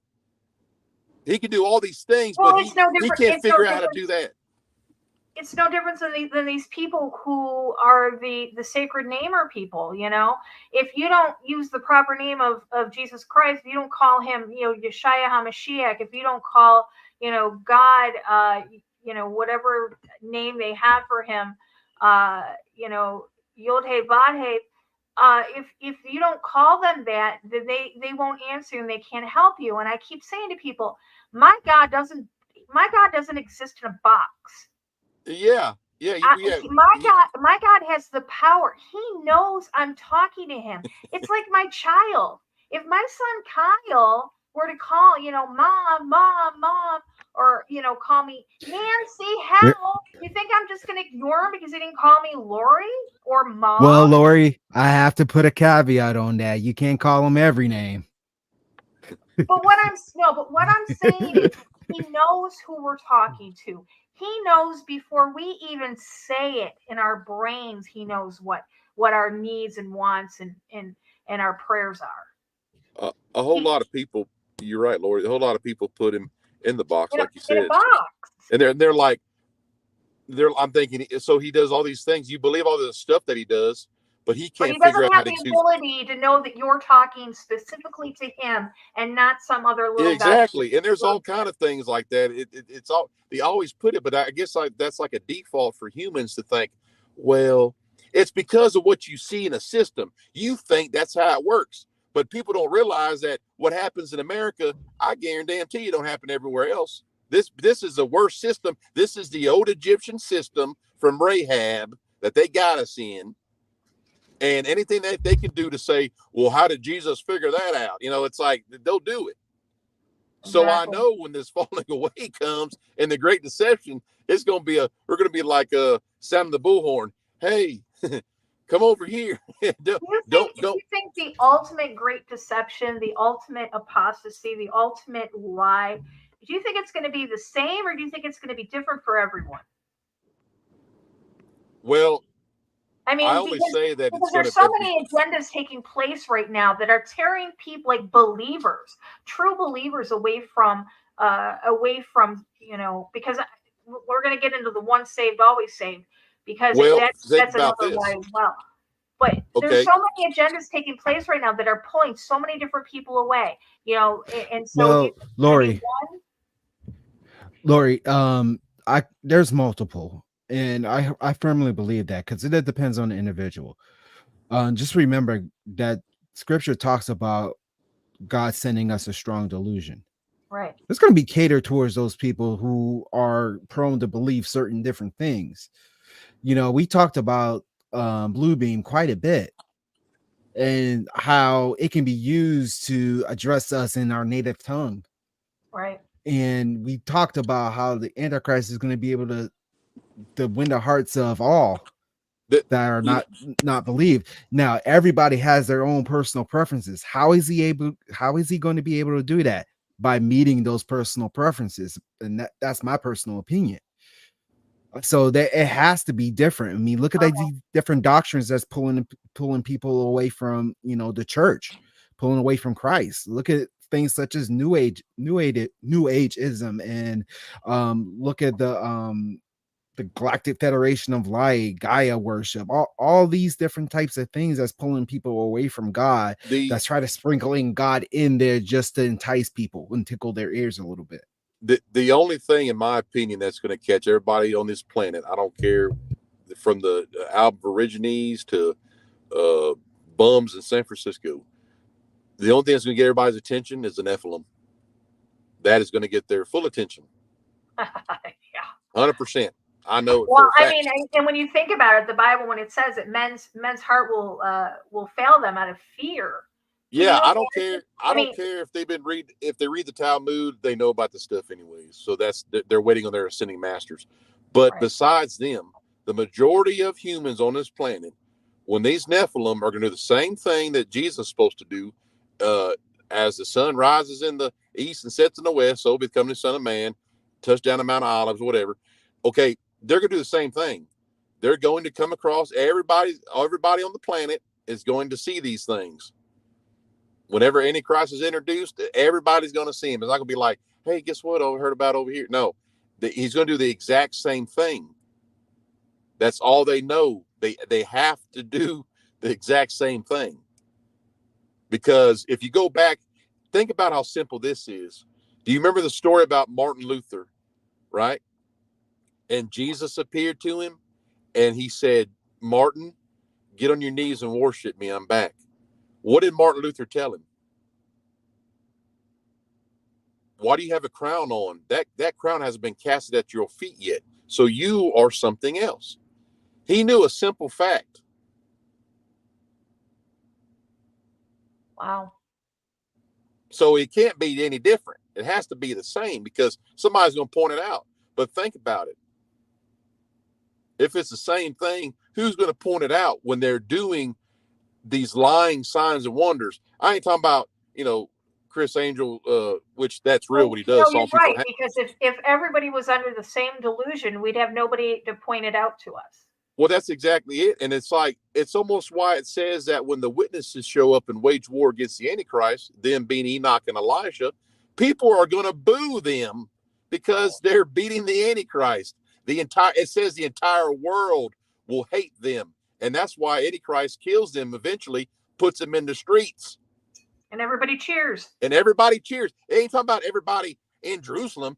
he can do all these things, but he can't figure out how to do that. It's no different than these people who are the sacred namer people. You know, if you don't use the proper name of Jesus Christ, if you don't call him, you know, Yeshua HaMashiach, if you don't call, you know, God, you know, whatever name they have for him, you know, Yod He Vad He, if you don't call them that, then they won't answer and they can't help you. And I keep saying to people, my God doesn't exist in a box. Yeah. My God has the power. He knows I'm talking to him. It's like my child. If my son Kyle were to call, you know, mom, or, you know, call me Nancy, help, you think I'm just going to ignore him because he didn't call me Lori or mom? Well, Lori, I have to put a caveat on that. You can't call him every name. But what I'm saying is he knows who we're talking to. He knows before we even say it in our brains. He knows what our needs and wants and our prayers are. A whole lot of people, you're right, Lori. A whole lot of people put him in the box, like you said. In a box. And they're like, I'm thinking, so he does all these things. You believe all the stuff that he does, but he can't figure out how to. He doesn't have the ability to know that you're talking specifically to him and not some other little exactly. guy. And there's all kind of things like that. It's all, they always put it, but I guess that's like a default for humans to think, well, it's because of what you see in a system. You think that's how it works, but people don't realize that what happens in America, I guarantee you, don't happen everywhere else. This is the worst system. This is the old Egyptian system from Rahab that they got us in. And anything that they can do to say, well, how did Jesus figure that out? You know, it's like, they'll do it. Exactly. So I know when this falling away comes and the great deception, it's going to be we're going to be like Sam the Bullhorn. Hey, come over here. Do you think the ultimate great deception, the ultimate apostasy, the ultimate lie, do you think it's going to be the same, or do you think it's going to be different for everyone? Well, I mean, I always say that because there's so many agendas taking place right now that are tearing people, like believers, true believers, away from, you know, because we're going to get into the once saved, always saved, because that's another lie as well. But there's so many agendas taking place right now that are pulling so many different people away, you know, and so Lori, there's multiple, and I firmly believe that, because it depends on the individual. Just remember that scripture talks about God sending us a strong delusion. Right. It's going to be catered towards those people who are prone to believe certain different things. You know, we talked about Blue Beam quite a bit and how it can be used to address us in our native tongue. Right. And we talked about how the Antichrist is going to be able to win the hearts of all That that are you not believed. Now, everybody has their own personal preferences. How is he going to be able to do that? By meeting those personal preferences. And that's my personal opinion. So that it has to be different. I mean, look at these different doctrines that's pulling people away from, you know, the church, pulling away from Christ. Look at things such as new ageism, and look at the Galactic Federation of Light, Gaia worship, all these different types of things that's pulling people away from God, the that's trying to sprinkling God in there just to entice people and tickle their ears a little bit. the only thing, in my opinion, that's going to catch everybody on this planet, I don't care, from the Aborigines to bums in San Francisco, the only thing that's going to get everybody's attention is the Nephilim. That is going to get their full attention. Yeah. 100%. I know it Well, for a fact. I mean, and when you think about it, the Bible, when it says that men's heart will fail them out of fear. Yeah, I don't care. I mean, don't care if if they read the Talmud, they know about the stuff anyways. So they're waiting on their ascending masters. But right. Besides them, the majority of humans on this planet, when these Nephilim are going to do the same thing that Jesus is supposed to do, as the sun rises in the east and sets in the west, so become the Son of Man, touch down the Mount of Olives, whatever. Okay, they're going to do the same thing. They're going to come across everybody on the planet is going to see these things. Whenever Antichrist is introduced, everybody's going to see him. It's not going to be like, hey, guess what? I heard about over here. No, he's going to do the exact same thing. That's all they know. They have to do the exact same thing. Because if you go back, think about how simple this is. Do you remember the story about Martin Luther, right? And Jesus appeared to him and he said, Martin, get on your knees and worship me. I'm back. What did Martin Luther tell him? Why do you have a crown on? That crown hasn't been casted at your feet yet. So you are something else. He knew a simple fact. Wow. So it can't be any different. It has to be the same because somebody's going to point it out. But think about it. If it's the same thing, who's going to point it out when they're doing these lying signs and wonders? I ain't talking about, Chris Angel, which that's real what he does. No, you're right, because if everybody was under the same delusion, we'd have nobody to point it out to us. Well, that's exactly it. And it's almost why it says that when the witnesses show up and wage war against the Antichrist, them being Enoch and Elijah, people are going to boo them because they're beating the Antichrist. It says the entire world will hate them. And that's why Antichrist kills them eventually, puts them in the streets. And everybody cheers. And everybody cheers. It ain't talking about everybody in Jerusalem.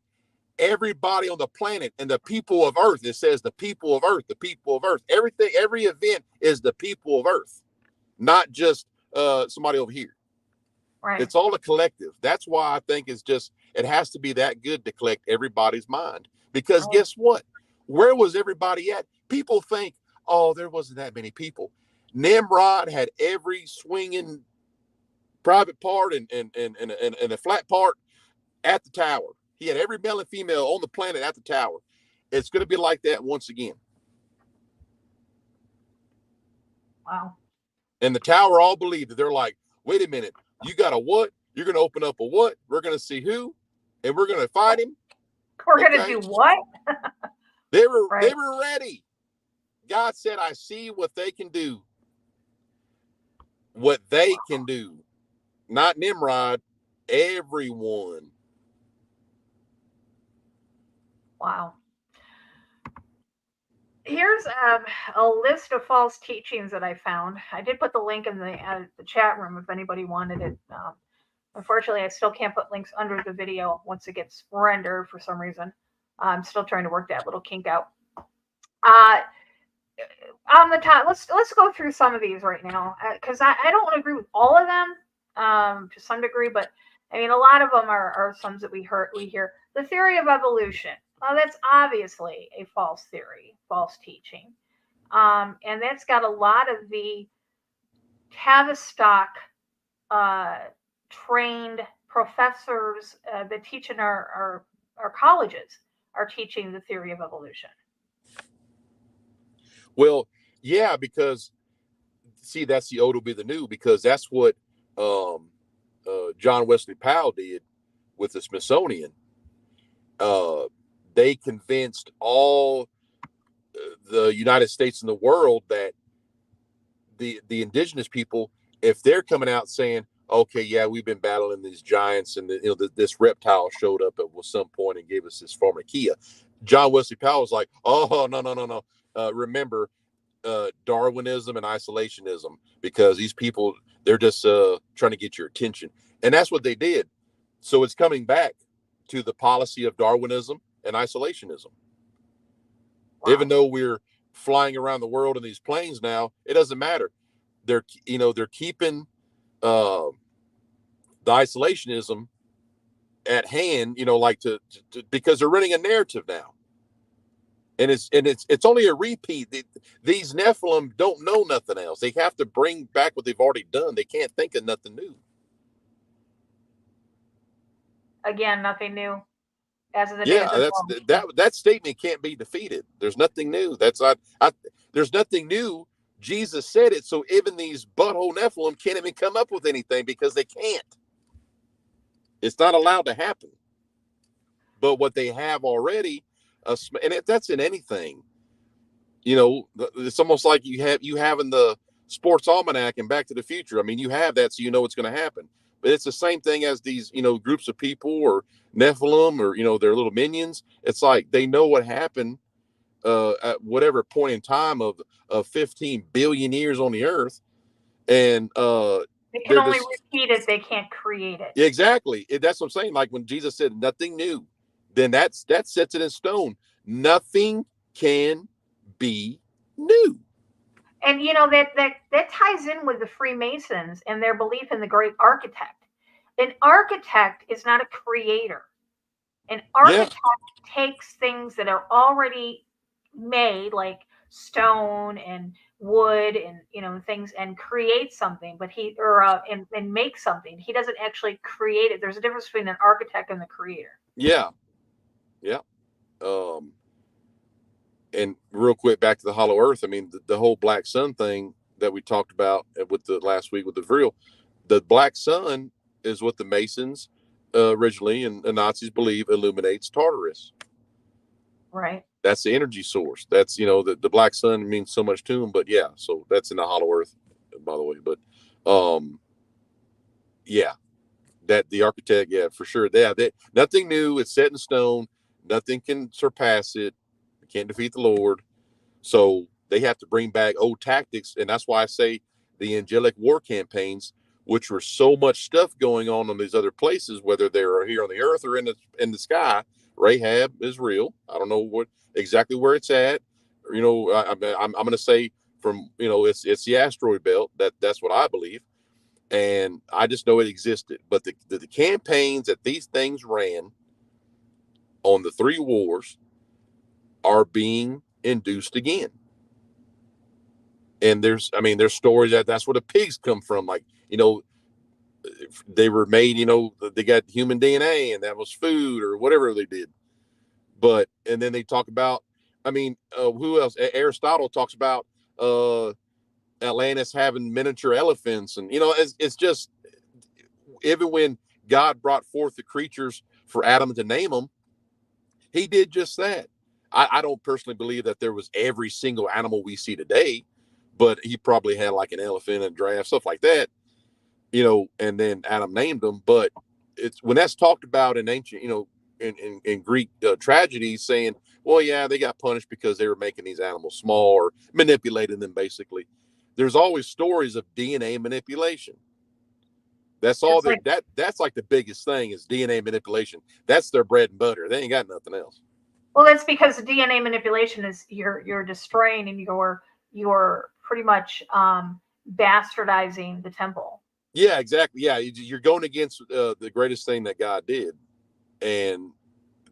Everybody on the planet and the people of earth. It says the people of earth, the people of earth. Everything, every event is the people of earth, not just somebody over here. Right. It's all a collective. That's why I think it has to be that good to collect everybody's mind. Because guess what? Where was everybody at? People think, oh, there wasn't that many people. Nimrod had every swinging private part and a flat part at the tower. He had every male and female on the planet at the tower. It's going to be like that once again. Wow. And the tower all believed it. They're like, wait a minute, you got a what? You're going to open up a what? We're going to see who? And we're going to fight him? We're going to do what? They were ready. God said, I see what they can do. What they can do. Not Nimrod, everyone. Wow. Here's a list of false teachings that I found. I did put the link in the chat room if anybody wanted it. Unfortunately, I still can't put links under the video once it gets rendered for some reason. I'm still trying to work that little kink out. On the top, let's go through some of these right now, because I don't want to agree with all of them to some degree, but I mean a lot of them are some that we hear. The theory of evolution. Well, that's obviously a false theory, false teaching, and that's got a lot of the Tavistock trained professors that teach in our colleges are teaching the theory of evolution. Well, yeah, because see, that's the old will be the new, because that's what John Wesley Powell did with the Smithsonian. They convinced all the United States and the world that the indigenous people, if they're coming out saying, okay, yeah, we've been battling these giants, and this reptile showed up at some point and gave us this pharmakia, John Wesley Powell was like, oh, no. Remember Darwinism and isolationism, because these people, they're just trying to get your attention. And that's what they did. So it's coming back to the policy of Darwinism and isolationism. Wow. Even though we're flying around the world in these planes now, it doesn't matter. They're keeping the isolationism at hand, like to because they're running a narrative now. And it's only a repeat. These Nephilim don't know nothing else. They have to bring back what they've already done. They can't think of nothing new. Again, nothing new. As of the that statement can't be defeated. There's nothing new. There's nothing new. Jesus said it, so even these butthole Nephilim can't even come up with anything, because they can't. It's not allowed to happen. But what they have already, and if that's in anything, it's almost like you have in the sports almanac and Back to the Future. I mean, you have that, so you know what's going to happen. But it's the same thing as these, groups of people or Nephilim or, their little minions. It's like they know what happened at whatever point in time of 15 billion years on the earth. And they can only repeat it. They can't create it. Exactly. That's what I'm saying. Like when Jesus said nothing new, then that sets it in stone. Nothing can be new. And that ties in with the Freemasons and their belief in the great architect. An architect is not a creator. An architect takes things that are already made, like stone and wood and things, and create something. But and make something. He doesn't actually create it. There's a difference between an architect and the creator. Yeah. And real quick, back to the hollow earth. I mean, the whole black sun thing that we talked about with the last week with the Vril, the black sun is what the Masons originally and the Nazis believe illuminates Tartarus. Right. That's the energy source. That's, the black sun means so much to them. But yeah, so that's in the hollow earth, by the way. But that the architect, for sure. That nothing new. It's set in stone. Nothing can surpass it. Can't defeat the Lord. So they have to bring back old tactics. And that's why I say the angelic war campaigns, which were so much stuff going on these other places, whether they're here on the earth or in the sky. Rahab is real. I don't know exactly where it's at. I'm going to say from, it's the asteroid belt. That's what I believe. And I just know it existed. But the campaigns that these things ran on the three wars are being induced again. And there's stories that's where the pigs come from. Like, they were made, they got human DNA and that was food or whatever they did. But, and then they talk about, who else? Aristotle talks about Atlantis having miniature elephants. And, it's just, even when God brought forth the creatures for Adam to name them, he did just that. I don't personally believe that there was every single animal we see today, but he probably had like an elephant and a giraffe, stuff like that, and then Adam named them. But it's when that's talked about in ancient, in Greek tragedies, saying, well, yeah, they got punished because they were making these animals small or manipulating them, basically. There's always stories of DNA manipulation. That's all that's like the biggest thing is DNA manipulation. That's their bread and butter. They ain't got nothing else. Well, that's because DNA manipulation is you're destroying and you're you're pretty much bastardizing the temple. Yeah, exactly. Yeah, you're going against the greatest thing that God did, and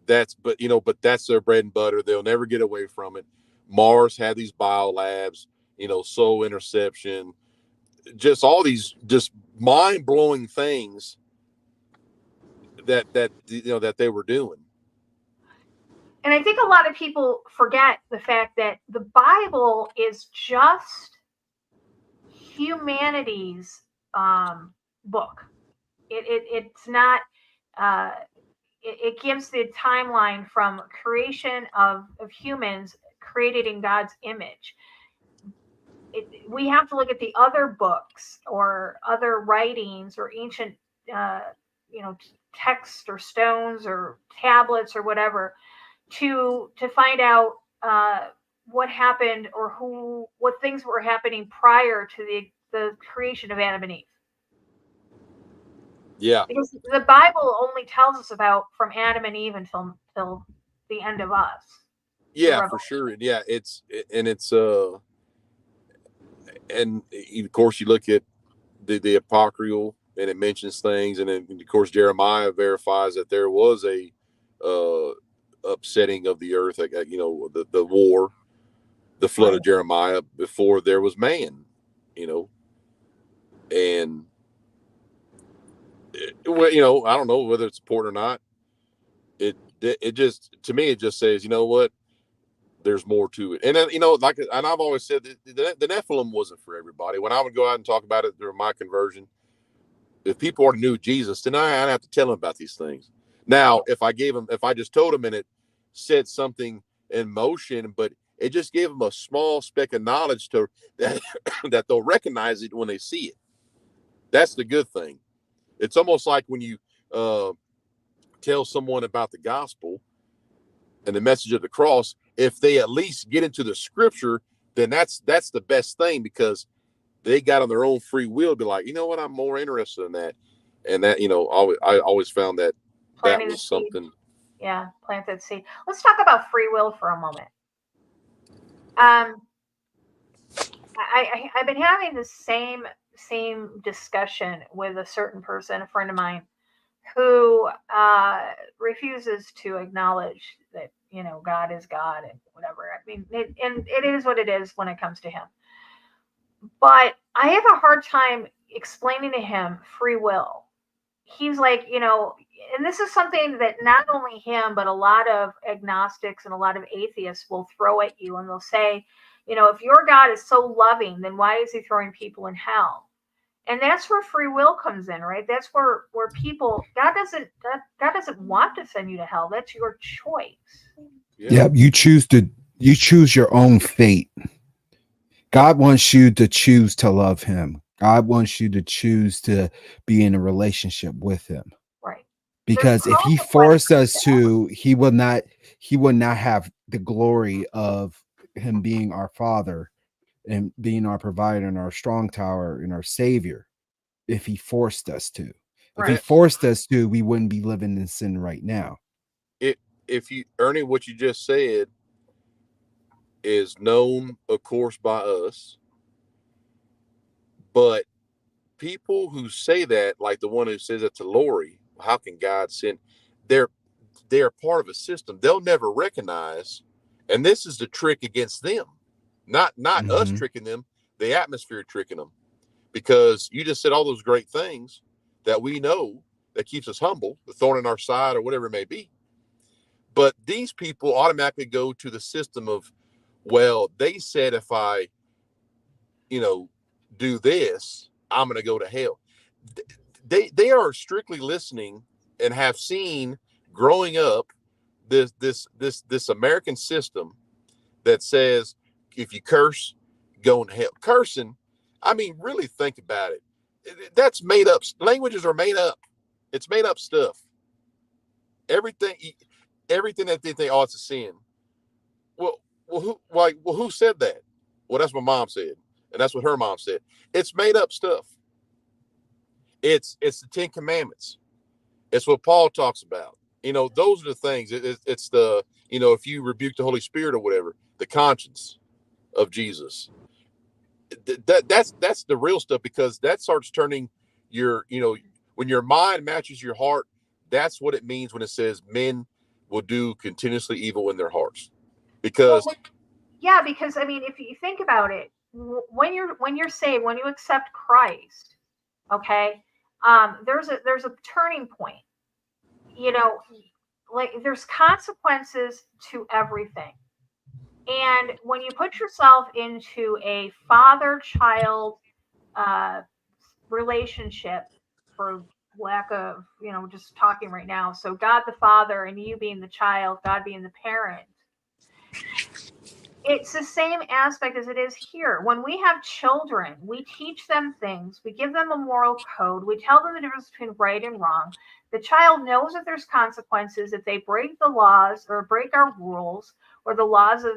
but that's their bread and butter. They'll never get away from it. Mars had these biolabs, soul interception, just all these just mind blowing things that they were doing. And I think a lot of people forget the fact that the Bible is just humanity's book. It's not. It gives the timeline from creation of humans created in God's image. We have to look at the other books or other writings or ancient, texts or stones or tablets or whatever to find out what happened or what things were happening prior to the creation of Adam and Eve. Yeah, because the Bible only tells us about from Adam and Eve until the end of us. Yeah, for sure. Yeah, and of course you look at the apocryphal and it mentions things, and then of course Jeremiah verifies that there was a upsetting of the earth, the war, the flood of Jeremiah before there was man, and I don't know whether it's important or not. It just, to me, it just says, what, there's more to it. And then, and I've always said that the Nephilim wasn't for everybody. When I would go out and talk about it during my conversion, if people already knew Jesus, then I'd have to tell them about these things. Now, if I just told them and it set something in motion, but it just gave them a small speck of knowledge that they'll recognize it when they see it. That's the good thing. It's almost like when you tell someone about the gospel and the message of the cross, if they at least get into the scripture, then that's the best thing, because they got on their own free will to be like, you know what, I'm more interested in that. And that, I always found that Planting that was something. Yeah, plant that seed. Let's talk about free will for a moment. I've been having the same discussion with a certain person, a friend of mine, who refuses to acknowledge that God is God and whatever. I mean, it is what it is when it comes to him. But I have a hard time explaining to him free will. He's like, and this is something that not only him, but a lot of agnostics and a lot of atheists will throw at you, and they'll say, if your God is so loving, then why is he throwing people in hell? And that's where free will comes in, right? That's where people, God doesn't want to send you to hell. That's your choice. Yeah, you choose your own fate. God wants you to choose to love him. God wants you to choose to be in a relationship with him. Right. Because if he forced us to, he would not have the glory of him being our father and being our provider and our strong tower and our savior. If he forced us to, if he forced us to, we wouldn't be living in sin right now. Ernie, what you just said is known, of course, by us, but people who say that, like the one who says it to Lori, how can God send? They're part of a system they'll never recognize, and this is the trick against them, not us tricking them, the atmosphere tricking them, because you just said all those great things that we know that keeps us humble, the thorn in our side or whatever it may be. But these people automatically go to the system of, well, they said if I, do this, I'm going to go to hell. They are strictly listening and have seen growing up this American system that says if you curse, go to hell. Cursing, I mean, really think about it. That's made up. Languages are made up. It's made up stuff. Everything that they think, oh, it's a sin. Well, who said that? Well, that's what mom said, and that's what her mom said. It's made up stuff. It's the 10 Commandments. It's what Paul talks about. Those are the things. It's the, if you rebuke the Holy Spirit or whatever, the conscience. of Jesus. That's the real stuff, because that starts turning your, when your mind matches your heart, that's what it means when it says men will do continuously evil in their hearts. Because yeah, because I mean, if you think about it, when you're saved, when you accept Christ, okay, there's a turning point. Like there's consequences to everything. And when you put yourself into a father-child relationship, for lack of, just talking right now, so God the Father and you being the child, God being the parent, it's the same aspect as it is here. When we have children, we teach them things, we give them a moral code, we tell them the difference between right and wrong. The child knows that there's consequences if they break the laws or break our rules, or the laws of,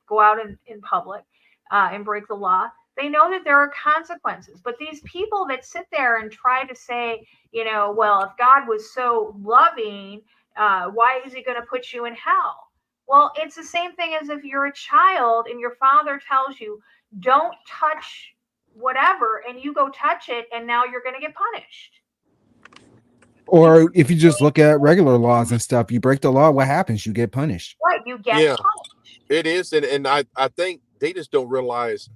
go out in public and break the law. They know that there are consequences. But these people that sit there and try to say, well, if God was so loving, why is he going to put you in hell? Well, it's the same thing as if you're a child and your father tells you, don't touch whatever, and you go touch it, and now you're going to get punished. Or if you just look at regular laws and stuff, you break the law, what happens? You get punished. Right, you get punished. It is, and I think they just don't realize,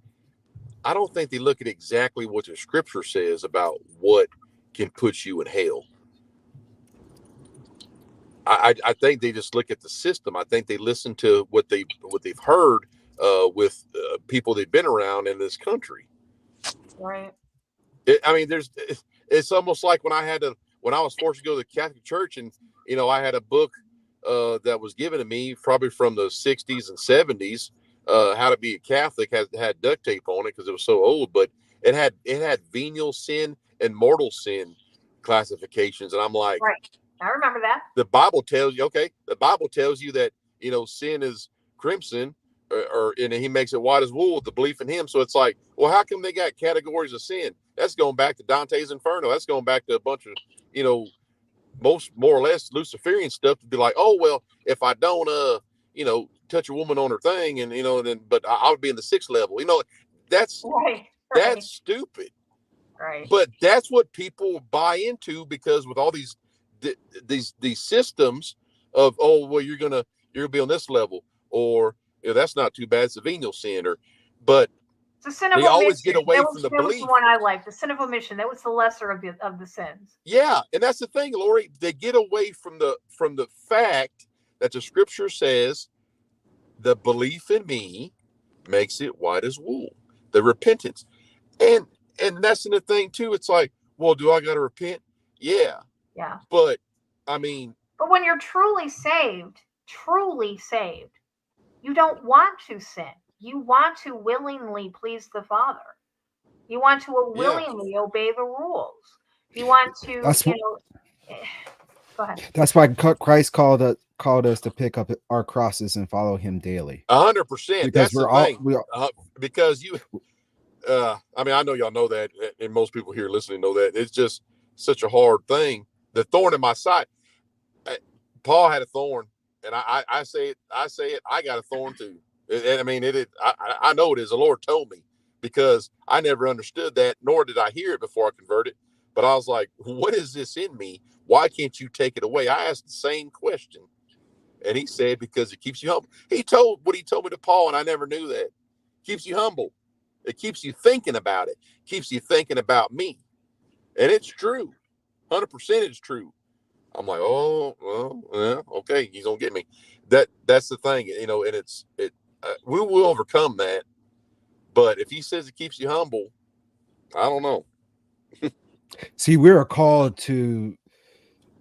I don't think they look at exactly what the scripture says about what can put you in hell. I think they just look at the system. I think they listen to what they've heard with people they've been around in this country. Right. It's almost like when I was forced to go to the Catholic Church, and I had a book that was given to me probably from the 60s and 70s, how to be a Catholic, had duct tape on it because it was so old, but it had venial sin and mortal sin classifications, and I'm like, right. I remember that. The Bible tells you, that, sin is crimson, and he makes it white as wool with the belief in him. So it's like, well, how come they got categories of sin? That's going back to Dante's Inferno. That's going back to a bunch of, most more or less Luciferian stuff, to be like, oh, well, if I don't, touch a woman on her thing, and, but I would be in the 6th level, that's right. That's stupid. Right. But that's what people buy into, because with all these systems of, oh, well, you're gonna be on this level, or that's not too bad, it's a venial sin, but the sin of they omission. Always get away from the belief. That was the one I liked, the sin of omission. That was the lesser of the sins. Yeah, and that's the thing, Lori. They get away from the fact that the scripture says the belief in me makes it white as wool. The repentance, and that's the thing too. It's like, well, do I got to repent? Yeah. Yeah. But when you're truly saved, you don't want to sin. You want to willingly please the Father. You want to willingly obey the rules. You want to, go ahead. That's why Christ called us to pick up our crosses and follow him daily. 100%. That's we're the thing. Because you, I know y'all know that, and most people here listening know that. It's just such a hard thing. The thorn in my side. Paul had a thorn, and I say it. I got a thorn too. And I know it is. The Lord told me, because I never understood that, nor did I hear it before I converted. But I was like, what is this in me? Why can't you take it away? I asked the same question, and he said, because it keeps you humble. He told me to Paul, and I never knew that. Keeps you humble. It keeps you thinking about it. Keeps you thinking about me, and it's true. 100% it's true. I'm like, oh, well, yeah, okay, he's gonna get me. That's the thing, and we will overcome that. But if he says it keeps you humble, I don't know. See, we're called to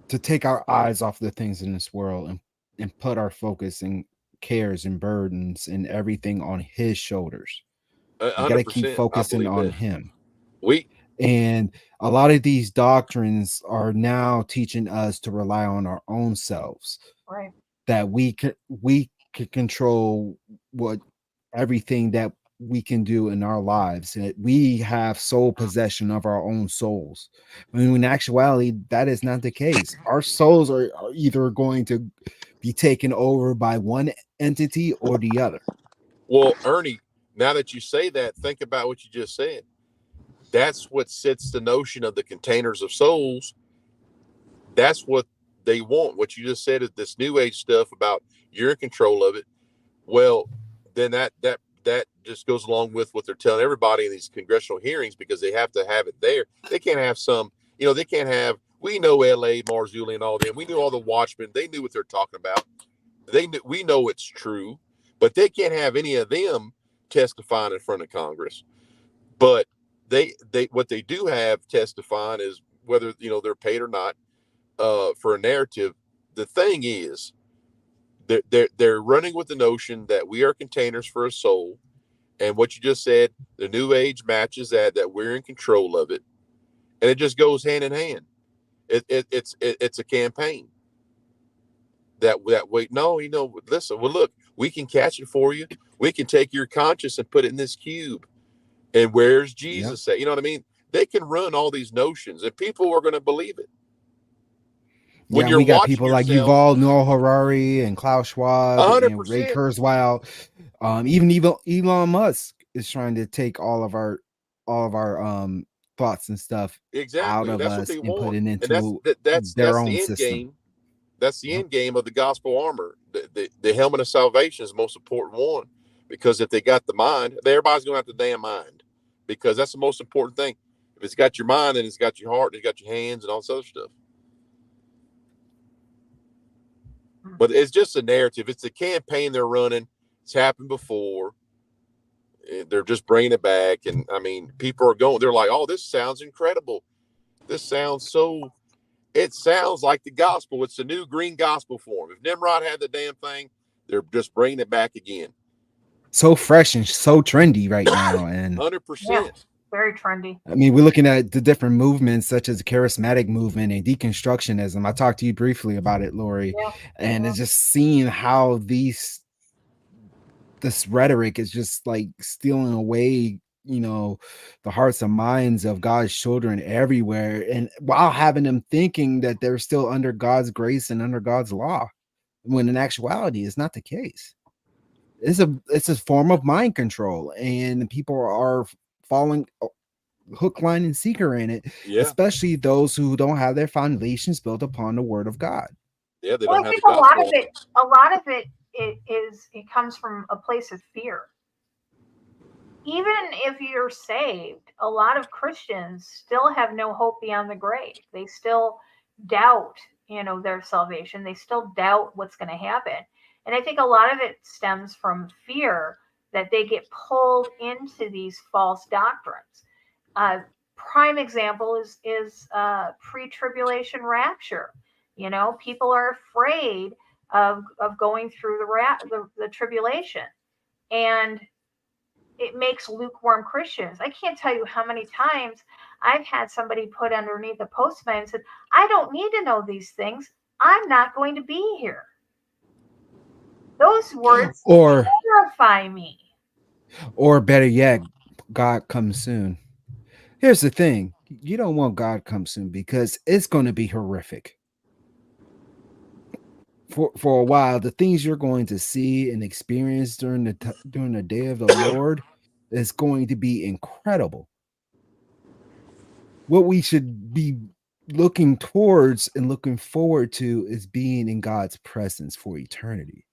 take our eyes off the things in this world and put our focus and cares and burdens and everything on his shoulders. We got to keep focusing on him. And a lot of these doctrines are now teaching us to rely on our own selves. Right. That we can control everything that we can do in our lives, and we have sole possession of our own souls. When in actuality, that is not the case. Our souls are either going to be taken over by one entity or the other. Well, Ernie, now that you say that, think about what you just said. That's what sets the notion of the containers of souls. That's what they want. What you just said is this new age stuff about you're in control of it. Well, then that just goes along with what they're telling everybody in these congressional hearings, because they have to have it there. They can't have some, they can't have, we know L.A., Marzulli and all them. We knew all the watchmen. They knew what they're talking about. We know it's true, but they can't have any of them testifying in front of Congress. But they what they do have testifying is whether they're paid or not for a narrative. The thing is, they're running with the notion that we are containers for a soul, and what you just said, the new age matches that we're in control of it, and it just goes hand in hand. It's a campaign. That wait, no, listen, well, look, we can catch it for you. We can take your conscience and put it in this cube. And where's Jesus at? You know what I mean? They can run all these notions, and people are going to believe it. When we got people like Yuval Noah Harari and Klaus Schwab 100%. and Ray Kurzweil, even Elon Musk is trying to take all of our thoughts and stuff out of us and put it into their own system. That's the end game of the gospel armor. The helmet of salvation is the most important one, because if they got the mind, everybody's going to have the damn mind, because that's the most important thing. If it's got your mind, then it's got your heart, and it's got your hands and all this other stuff. But it's just a narrative. It's a campaign they're running. It's happened before. They're just bringing it back. And I mean, people are going, they're like, oh, this sounds incredible. This sounds so, it sounds like the gospel. It's a new green gospel form. If Nimrod had the damn thing, they're just bringing it back again. So fresh and so trendy right now. And 100%. Very trendy. I mean, we're looking at the different movements, such as the charismatic movement and deconstructionism. I talked to you briefly about it, Lori, and it's just seeing how this rhetoric is just like stealing away, the hearts and minds of God's children everywhere, and while having them thinking that they're still under God's grace and under God's law, when in actuality, it's not the case. It's a form of mind control, and people are falling hook, line, and sinker in it, especially those who don't have their foundations built upon the word of God. Yeah, they don't have a lot of it comes from a place of fear. Even if you're saved, a lot of Christians still have no hope beyond the grave. They still doubt, their salvation. They still doubt what's going to happen. And I think a lot of it stems from fear that they get pulled into these false doctrines. Prime example is pre-tribulation rapture. People are afraid of going through the tribulation, and it makes lukewarm Christians. I can't tell you how many times I've had somebody put underneath a post of mine and said, I don't need to know these things. I'm not going to be here. Those words terrify me. Or better yet, God comes soon. Here's the thing. You don't want God come soon, because it's going to be horrific. For a while, the things you're going to see and experience during the day of the Lord is going to be incredible. What we should be looking towards and looking forward to is being in God's presence for eternity.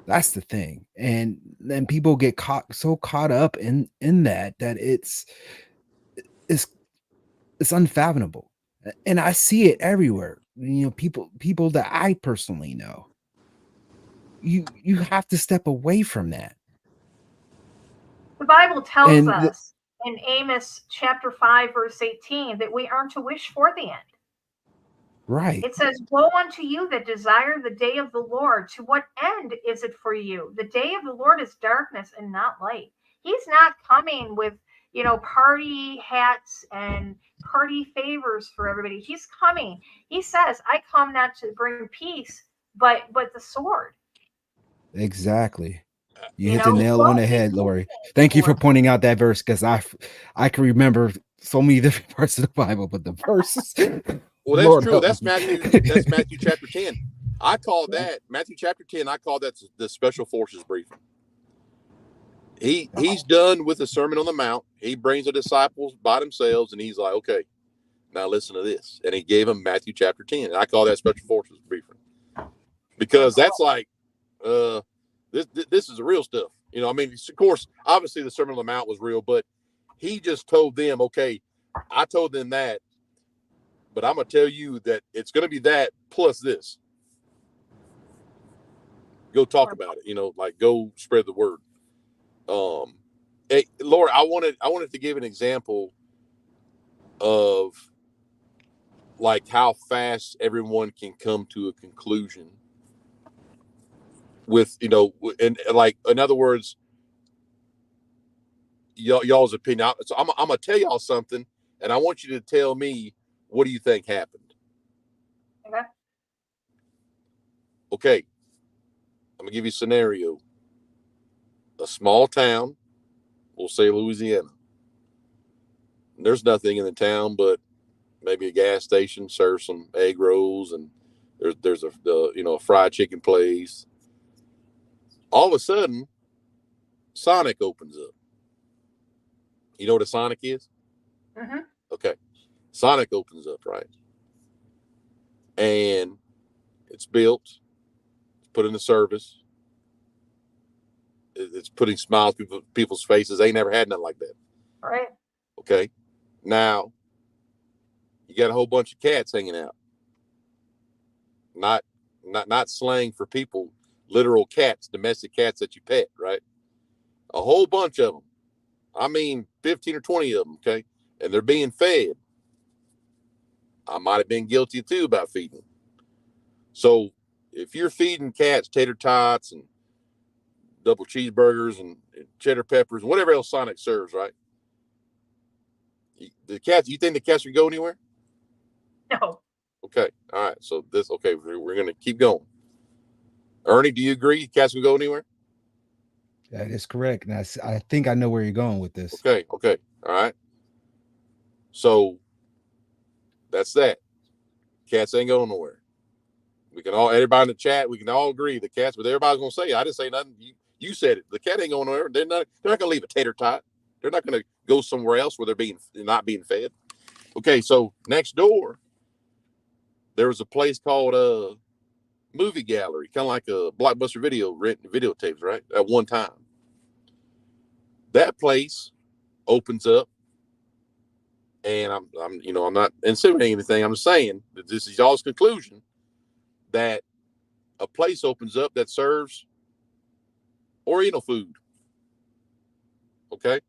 That's the thing. And then people get so caught up in that it's unfathomable. And I see it everywhere. People that I personally know. You have to step away from that. The Bible tells us in Amos chapter 5, verse 18, that we aren't to wish for the end. Right. It says, woe unto you that desire the day of the Lord. To what end is it for you? The day of the Lord is darkness and not light. He's not coming with, party hats and party favors for everybody. He's coming. He says, I come not to bring peace, but the sword. Exactly. You hit the nail on the head, Lori. Thank you for pointing out that verse, because I can remember so many different parts of the Bible, but the verses. Well, that's Lord true. That's Matthew. That's Matthew chapter 10. I call that Matthew chapter 10. I call that the special forces briefing. He's done with the Sermon on the Mount. He brings the disciples by themselves, and he's like, okay, now listen to this. And he gave them Matthew chapter 10. And I call that special forces briefing, because that's like, this is the real stuff. You know, I mean, of course, obviously the Sermon on the Mount was real, but he just told them, okay, I told them that, but I'm going to tell you that it's going to be that plus this. Go talk about it, you know, like go spread the word. Hey, Laura, I wanted to give an example of like how fast everyone can come to a conclusion with, you know, and like, in other words, y'all's opinion. So I'm gonna tell y'all something, and I want you to tell me, what do you think happened? Okay. Okay. I'm gonna give you a scenario. A small town, we'll say Louisiana. There's nothing in the town but maybe a gas station serves some egg rolls, and there's a fried chicken place. All of a sudden, Sonic opens up. You know what a Sonic is? Mm-hmm. Okay. Sonic opens up, right? And it's built, it's put into service. It's putting smiles on people's faces. They ain't never had nothing like that. All right. Okay. Now, you got a whole bunch of cats hanging out. Not slang for people, literal cats, domestic cats that you pet, right? A whole bunch of them. I mean, 15 or 20 of them, okay? And they're being fed. I might have been guilty too about feeding them. So if you're feeding cats tater tots and double cheeseburgers and cheddar peppers and whatever else Sonic serves, right? The cats, you think the cats would go anywhere? No. Okay. All right. So we're going to keep going. Ernie, do you agree cats will go anywhere? That is correct. And I think I know where you're going with this. Okay. All right. So that's that. Cats ain't going nowhere. Everybody in the chat, we can all agree the cats, but everybody's going to say, I didn't say nothing. You said it. The cat ain't going nowhere. They're not going to leave a tater tot. They're not going to go somewhere else where they're not being fed. Okay. So next door, there was a place called Movie Gallery, kind of like a Blockbuster Video, renting videotapes, right? At one time. That place opens up, and I'm not insinuating anything. I'm just saying that this is y'all's conclusion, that a place opens up that serves Oriental food. Okay.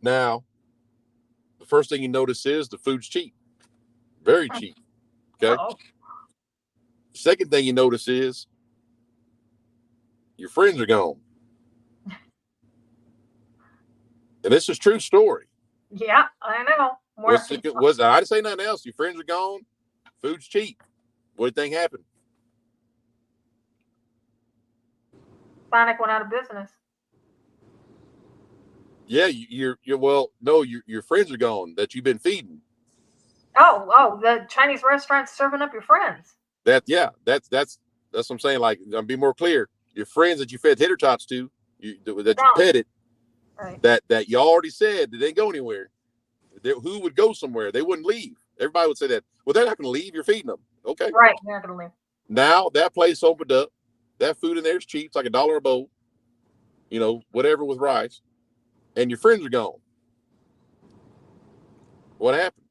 Now, the first thing you notice is the food's cheap, very cheap. Okay. Uh-oh. Second thing you notice is your friends are gone. And this is a true story. Yeah, I know. I didn't say nothing else. Your friends are gone. Food's cheap. What do you think happened? Sonic went out of business. Yeah, your friends are gone that you've been feeding. Oh, the Chinese restaurant's serving up your friends. That's what I'm saying. Like, I'll be more clear. Your friends that you fed tater tots to, you petted, right? That you already said that they didn't go anywhere. Who would go somewhere? They wouldn't leave. Everybody would say that. Well, they're not going to leave. You're feeding them. Okay. Right. They're not going to leave. Now that place opened up. That food in there is cheap. It's like $1 a bowl. You know, whatever with rice. And your friends are gone. What happened?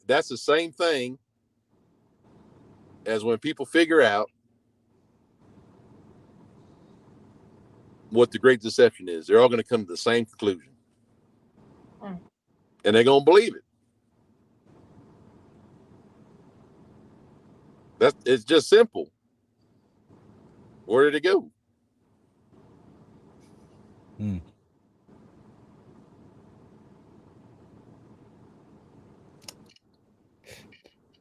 That's the same thing as when people figure out what the great deception is. They're all going to come to the same conclusion. And they're going to believe it. It's just simple. Where did it go?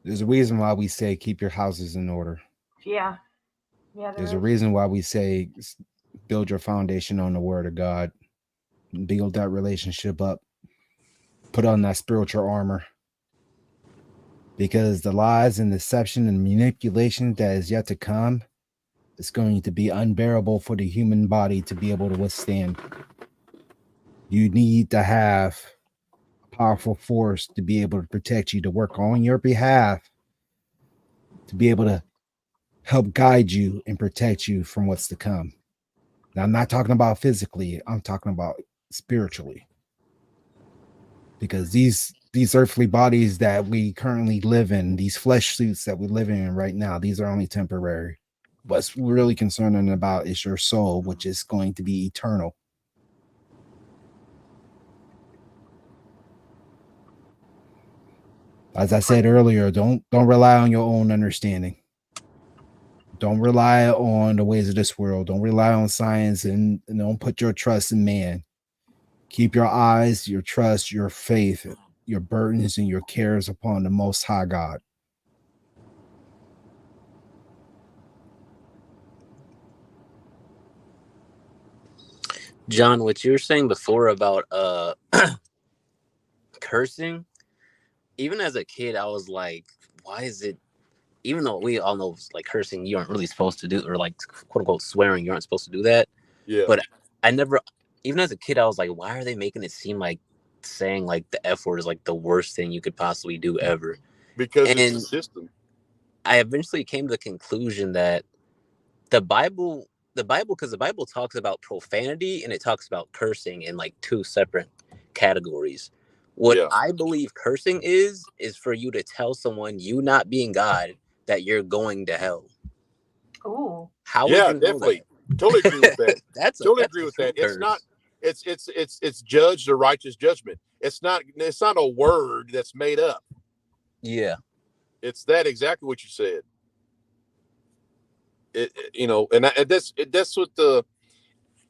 There's a reason why we say keep your houses in order. Yeah. There's a reason why we say build your foundation on the word of God. Build that relationship up. Put on that spiritual armor. Because the lies and deception and manipulation that is yet to come It's going to be unbearable for the human body to be able to withstand. You need to have a powerful force to be able to protect you, to work on your behalf, to be able to help guide you and protect you from what's to come. Now, I'm not talking about physically, I'm talking about spiritually. Because these earthly bodies that we currently live in, these flesh suits that we live in right now, these are only temporary. What's really concerning about is your soul, which is going to be eternal. As I said earlier, don't rely on your own understanding. Don't rely on the ways of this world. Don't rely on science, and don't put your trust in man. Keep your eyes, your trust, your faith, your burdens, and your cares upon the Most High God. John, what you were saying before about cursing, even as a kid, I was like, why is it, even though we all know like cursing you aren't really supposed to do, or like quote unquote swearing you aren't supposed to do that. Yeah. But I never, even as a kid, I was like, why are they making it seem like saying like the F word is like the worst thing you could possibly do ever? Because And it's the system. I eventually came to the conclusion that the Bible, because the Bible talks about profanity and it talks about cursing in like two separate categories. What I believe cursing is for you to tell someone, you not being God, that you're going to hell. Ooh. How would you know definitely. that? Totally agree with that. That's totally a agree with true that. It's curse. not. It's judged a righteous judgment. It's not a word that's made up. Yeah. It's that exactly what you said. That's what the.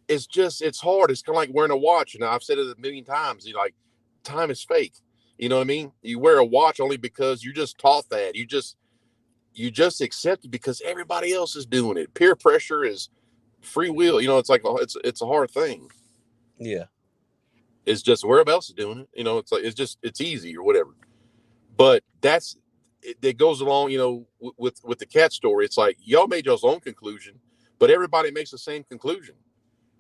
It's hard. It's kind of like wearing a watch. And I've said it a million times. Like, time is fake. You know what I mean? You wear a watch only because you're just taught that. You just accept it because everybody else is doing it. Peer pressure is free will. It's like it's a hard thing. Yeah. It's just wherever else is doing it. It's like it's easy or whatever. But it goes along. With the cat story, it's like y'all made y'all's own conclusion, but everybody makes the same conclusion,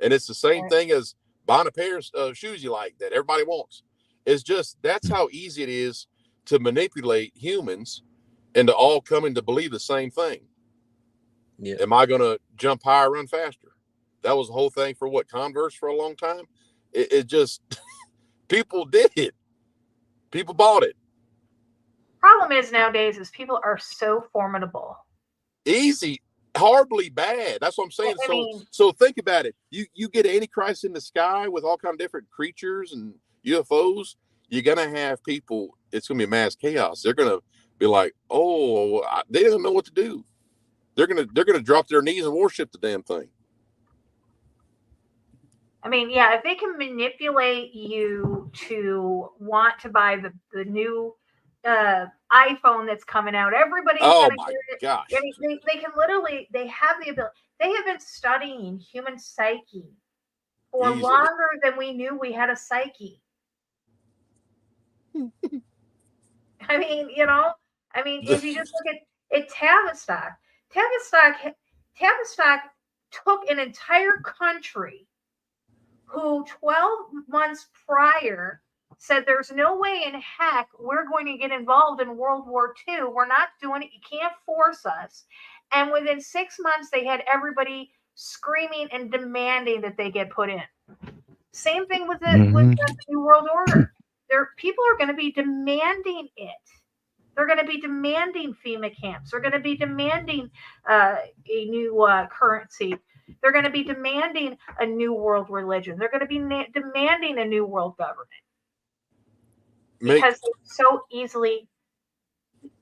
and it's the same thing as buying a pair of shoes you like that everybody wants. It's just that's how easy it is to manipulate humans into all coming to believe the same thing. Yeah. Am I going to jump higher, run faster? That was the whole thing for Converse for a long time. It just people did it. People bought it. Problem is nowadays is people are so formidable. Easy, horribly bad. That's what I'm saying. I mean, so think about it. You get Antichrist in the sky with all kind of different creatures and UFOs. You're gonna have people. It's gonna be mass chaos. They're gonna be like, they don't know what to do. They're gonna drop their knees and worship the damn thing. I mean, yeah, if they can manipulate you to want to buy the new iPhone that's coming out, everybody's going to get it. Gosh. I mean, they can literally, they have the ability. They have been studying human psyche for longer than we knew we had a psyche. I mean, if you just look at Tavistock took an entire country who 12 months prior said there's no way in heck we're going to get involved in World War II. We're not doing it. You can't force us. And within 6 months, they had everybody screaming and demanding that they get put in. Same thing with the New World Order. People are going to be demanding it. They're going to be demanding FEMA camps. They're going to be demanding a new currency. They're going to be demanding a new world religion. They're going to be demanding a new world government because they're so easily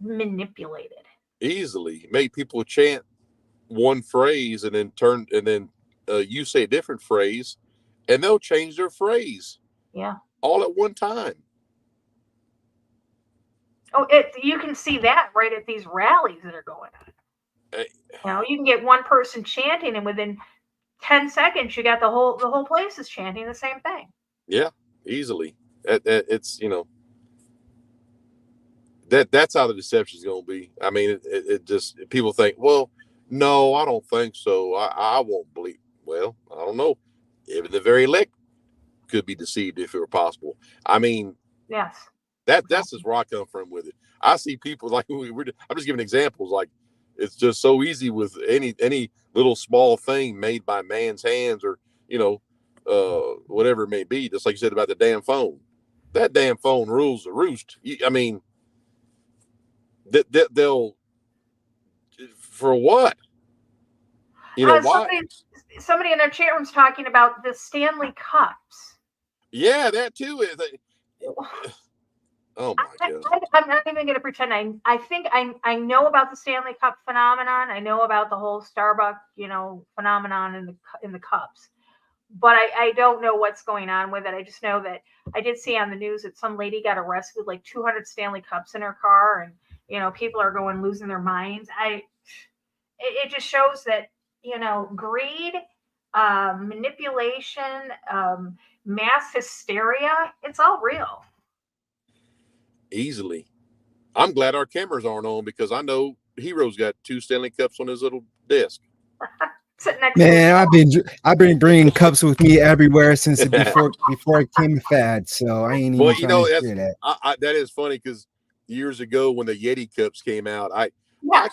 manipulated. Easily make people chant one phrase and then you say a different phrase, and they'll change their phrase. Yeah, all at one time. Oh, you can see that right at these rallies that are going on. You can get one person chanting, and within 10 seconds, you got the whole place is chanting the same thing. Yeah, easily. It's that's how the deception is going to be. I mean, it just people think, well, No, I don't think so. I won't believe. Well, I don't know. Even the very elect could be deceived if it were possible. I mean, Yes. that's just where I come from with it. I see people like I'm just giving examples. Like it's just so easy with any little small thing made by man's hands, or whatever it may be. Just like you said about the damn phone. That damn phone rules the roost. I mean, they'll for what? Why? Somebody in their chat room's talking about the Stanley Cups. Yeah, that too is. Oh my God! I'm not even going to pretend. I think I know about the Stanley Cup phenomenon. I know about the whole Starbucks, phenomenon in the cups, but I don't know what's going on with it. I just know that I did see on the news that some lady got arrested with like 200 Stanley Cups in her car, and people are losing their minds. It just shows that greed, manipulation, mass hysteria. It's all real. Easily. I'm glad our cameras aren't on because I know Hero's got 2 Stanley Cups on his little desk. Man, I've been bringing cups with me everywhere since before it came a fad. So I ain't even trying to hear that. That is funny because years ago when the Yeti cups came out, I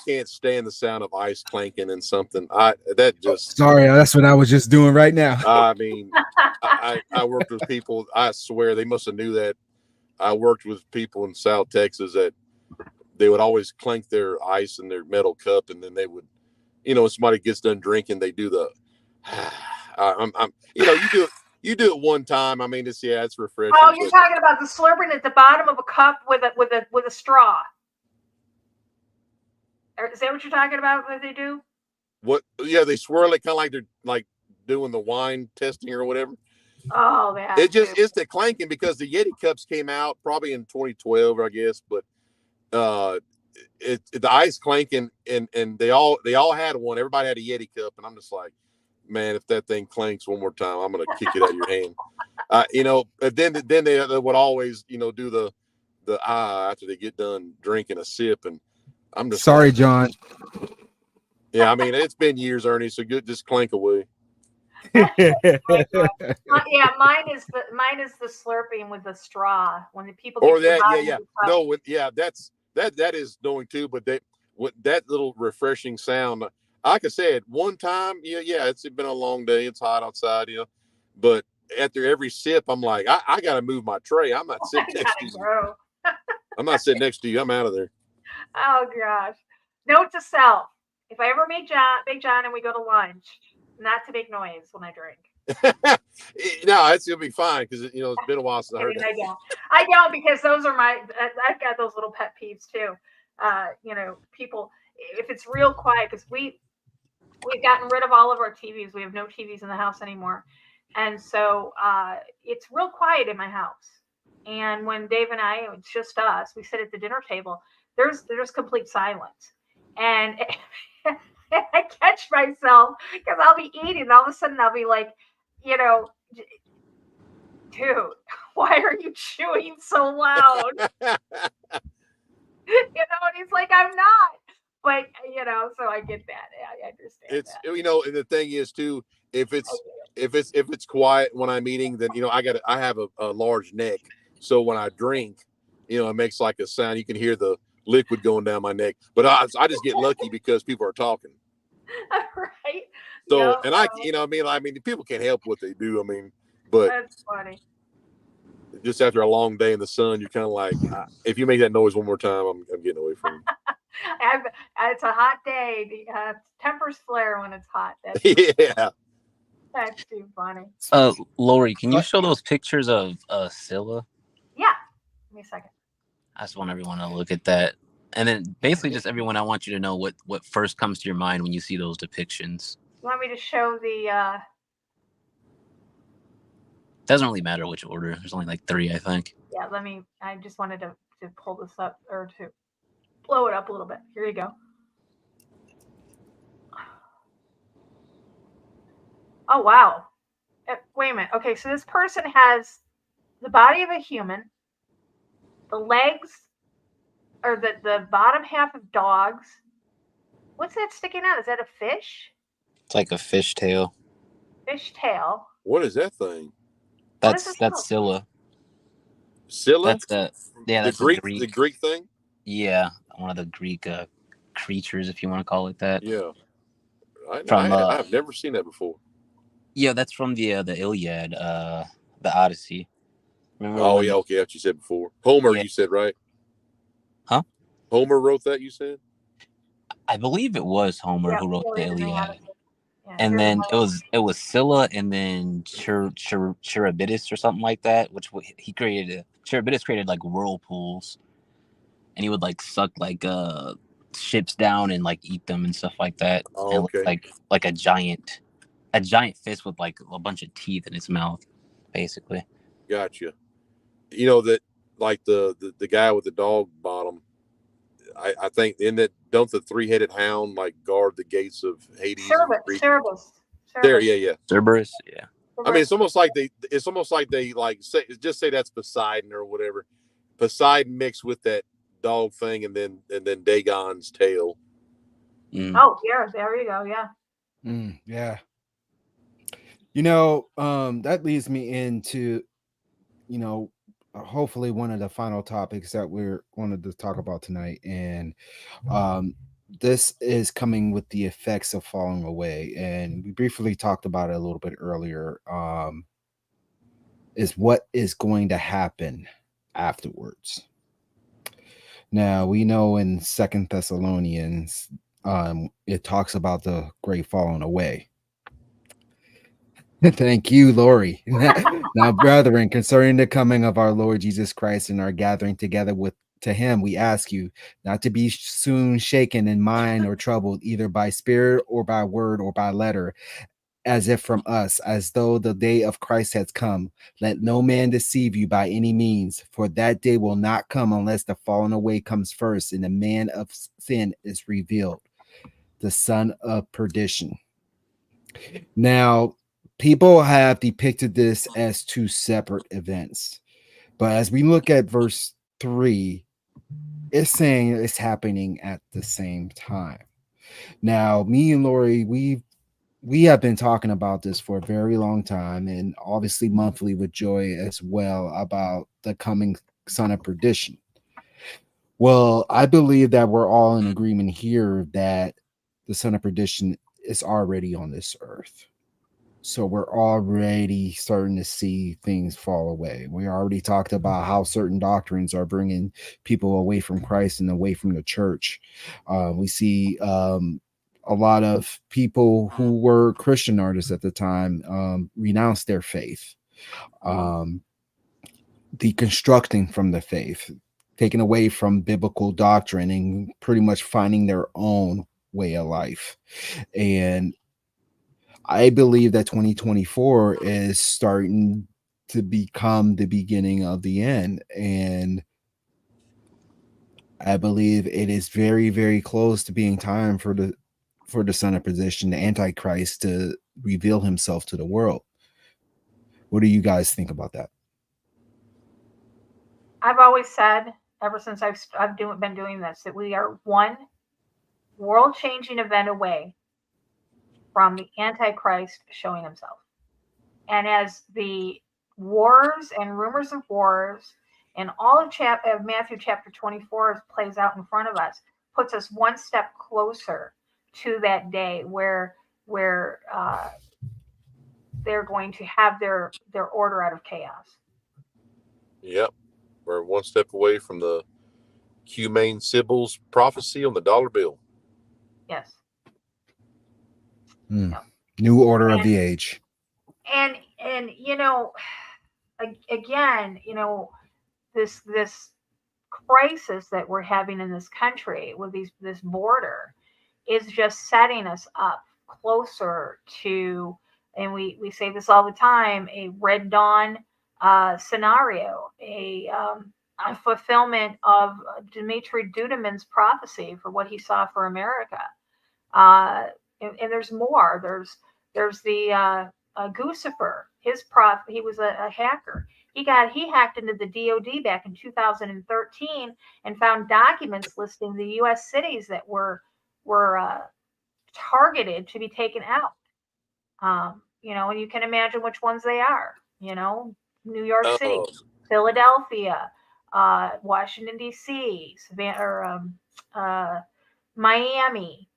can't stand the sound of ice clanking and something. Sorry, that's what I was just doing right now. I mean, I worked with people. I swear they must have knew that. I worked with people in South Texas that they would always clank their ice in their metal cup, and then they would, when somebody gets done drinking, they do the, you do it one time. I mean, it's refreshing. Oh, you're talking about the slurping at the bottom of a cup with a straw. Is that what you're talking about? What they do? What? Yeah, they swirl it kind of like they're like doing the wine testing or whatever. Oh, that. It's the clanking because the Yeti cups came out probably in 2012, I guess, but the ice clanking and they all had one. Everybody had a Yeti cup, and I'm just like, man, if that thing clanks one more time, I'm gonna kick it out of your hand. Then they would always do the after they get done drinking a sip, and I'm just sorry, John. Yeah, I mean it's been years, Ernie. So good, just clank away. Mine is the slurping with the straw when the people get that is doing too, but that little refreshing sound, like I said, one time, it's been a long day, it's hot outside, but after every sip, I'm like, I gotta move my tray. I'm not sitting next to you. I'm not sitting next to you. I'm out of there. Oh gosh. Note to self: if I ever meet Big John and we go to lunch, not to make noise when I drink. No, it's gonna be fine because it's been a while since I heard that. I don't because those are I've got those little pet peeves too. People, if it's real quiet, because we've gotten rid of all of our TVs. We have no TVs in the house anymore, and so it's real quiet in my house. And when Dave and I, it's just us, we sit at the dinner table. There's complete silence, and I catch myself because I'll be eating, and all of a sudden I'll be like, dude, why are you chewing so loud? And he's like, I'm not. But so I get that. I understand. It's that. And the thing is too, if it's quiet when I'm eating, then I have a large neck, so when I drink, it makes like a sound. You can hear the liquid going down my neck. But I just get lucky because people are talking. Right. So and I mean people can't help what they do. I mean, but that's funny. Just after a long day in the sun, you're kind of like, if you make that noise one more time, I'm getting away from you. It's a hot day. The tempers flare when it's hot. That's too funny. Lori, can you show those pictures of Scylla? Yeah. Give me a second. I just want everyone to look at that. And then basically just everyone, I want you to know what first comes to your mind when you see those depictions. You want me to show the... Doesn't really matter which order. There's only like 3, I think. Yeah, I just wanted to pull this up, or to blow it up a little bit. Here you go. Oh, wow. Wait a minute. Okay, so this person has the body of a human, the legs, or the bottom half of dogs, What's that sticking out? Is that a fish? It's like a fish tail. Fish tail. What is that thing? What is That's this? Scylla. Scylla? That's The that's Greek, a the Greek thing? Yeah, one of the Greek creatures, if you want to call it that. Yeah. From I've never seen that before. yeah, that's from the Iliad, the Odyssey. Remember Oh, when? yeah, okay, what you said before. Homer, Yeah. you said, right? Huh? Homer wrote that, you said? I believe it was Homer Yeah, who wrote the Iliad and the Iliad. Odyssey. Yeah, And here's then another it was Scylla, and then Charybdis or something like that, which he created. Charybdis created like whirlpools, and he would like suck like ships down and like eat them and stuff like that. Oh, And okay. like a giant fish with like a bunch of teeth in its mouth, basically. Gotcha. You know that, like the guy with the dog bottom. I think don't the 3-headed hound like guard the gates of Hades and Cerberus. there? Yeah. Cerberus, yeah. I mean, it's almost like they like say that's Poseidon or whatever. Poseidon mixed with that dog thing, and then Dagon's tail. Mm. Oh, yeah, there you go. Yeah. Yeah. You know, that leads me into, you know, hopefully one of the final topics that we're wanted to talk about tonight. And this is coming with the effects of falling away. And we briefly talked about it a little bit earlier. Is what is going to happen afterwards. Now we know in Second Thessalonians, it talks about the great falling away. Thank you, Lori. Now, brethren, concerning the coming of our Lord Jesus Christ and our gathering together to him, we ask you not to be soon shaken in mind or troubled, either by spirit or by word or by letter, as if from us, as though the day of Christ has come. Let no man deceive you by any means, for that day will not come unless the falling away comes first, and the man of sin is revealed, the son of perdition. Now, people have depicted this as two separate events, but as we look at verse 3, it's saying it's happening at the same time. Now, me and Lori, we have been talking about this for a very long time, and obviously monthly with Joy as well, about the coming son of perdition. Well, I believe that we're all in agreement here that the son of perdition is already on this earth. So we're already starting to see things fall away. We already talked about how certain doctrines are bringing people away from Christ and away from the church. We see a lot of people who were Christian artists at the time renounce their faith, deconstructing from the faith, taken away from biblical doctrine, and pretty much finding their own way of life. And I believe that 2024 is starting to become the beginning of the end. And I believe it is very, very close to being time for the son of perdition, the Antichrist, to reveal himself to the world. What do you guys think about that? I've always said, ever since I've been doing this, that we are one world-changing event away from the Antichrist showing himself. And as the wars and rumors of wars and all of Matthew chapter 24 plays out in front of us, puts us one step closer to that day where they're going to have their order out of chaos. Yep. We're one step away from the humane Sybil's prophecy on the dollar bill. Yes. Yep. New order of the age. And you know, again, you know, this crisis that we're having in this country with this border is just setting us up closer to, and we say this all the time, a Red Dawn scenario, a fulfillment of Dmitry Duduman's prophecy for what he saw for America. And there's more. There's the Guccifer. His he was a hacker. He hacked into the DoD back in 2013 and found documents listing the U.S. cities that were targeted to be taken out. And you can imagine which ones they are. New York City, Uh, Philadelphia, Washington D.C., Miami,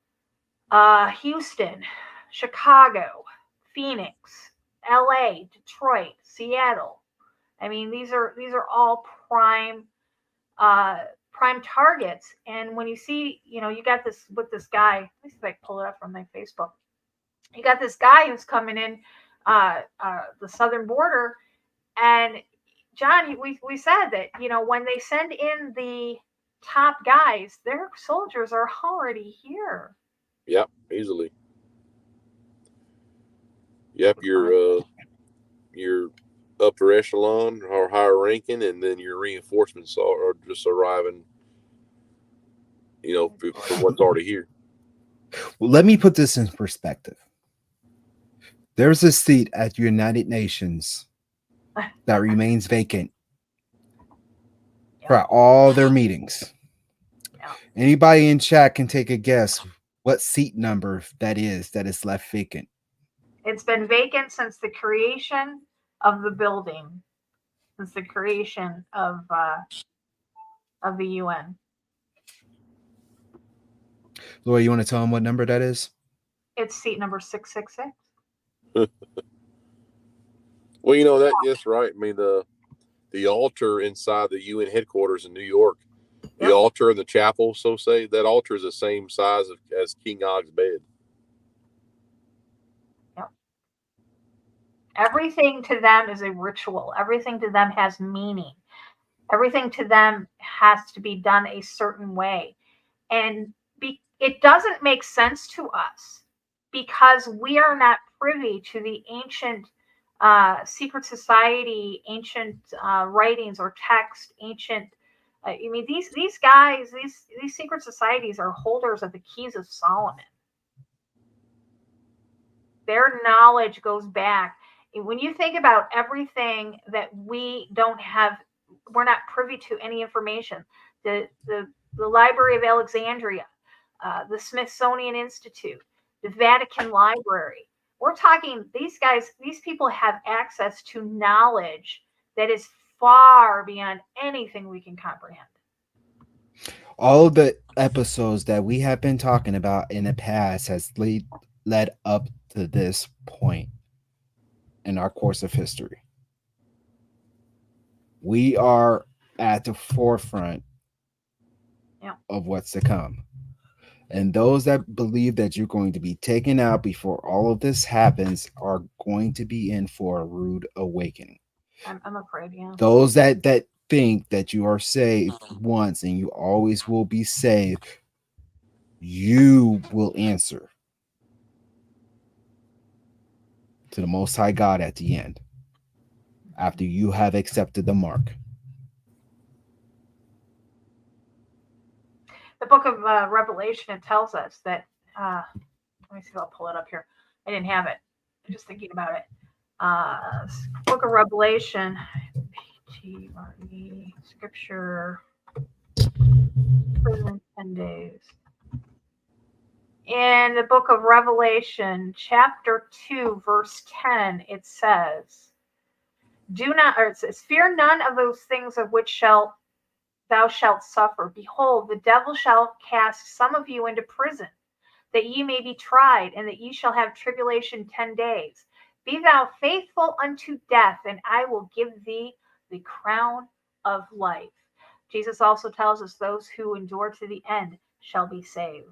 Houston, Chicago, Phoenix, L.A., Detroit, Seattle. I mean, these are all prime targets. And when you see, you got this with this guy. Let me see if I can pull it up from my Facebook. You got this guy who's coming in the southern border, and John, we said that when they send in the top guys, their soldiers are already here. Yep, easily. Yep, you're upper echelon or higher ranking, and then your reinforcements are just arriving. For what's already here. Well, let me put this in perspective. There's a seat at the United Nations that remains vacant for all their meetings. Yeah. Anybody in chat can take a guess what seat number that is left vacant. It's been vacant since the creation of the building, since the creation of the UN. Laura, you want to tell them what number that is? It's seat number 666. Well, that's right. I mean, the altar inside the UN headquarters in New York, the altar and the chapel, so say, that altar is the same size as King Og's bed. Yep. Everything to them is a ritual. Everything to them has meaning. Everything to them has to be done a certain way. And it doesn't make sense to us because we are not privy to the ancient secret society, ancient writings or text, ancient. These guys, these secret societies are holders of the keys of Solomon. Their knowledge goes back. When you think about everything that we don't have, we're not privy to any information. The Library of Alexandria, the Smithsonian Institute, the Vatican Library. We're talking, these people have access to knowledge that is far beyond anything we can comprehend. All the episodes that we have been talking about in the past has led up to this point in our course of history. We are at the forefront of what's to come. And those that believe that you're going to be taken out before all of this happens are going to be in for a rude awakening. I'm afraid, yeah. Those that think that you are saved once and you always will be saved, you will answer to the Most High God at the end after you have accepted the mark. The book of Revelation, it tells us that, let me see if I'll pull it up here. I didn't have it. I'm just thinking about it. Book of Revelation, PTRE, scripture, prison 10 days. In the book of Revelation, chapter 2, verse 10, it says, fear none of those things of which thou shalt suffer. Behold, the devil shall cast some of you into prison, that ye may be tried, and that ye shall have tribulation 10 days. Be thou faithful unto death, and I will give thee the crown of life. Jesus also tells us those who endure to the end shall be saved.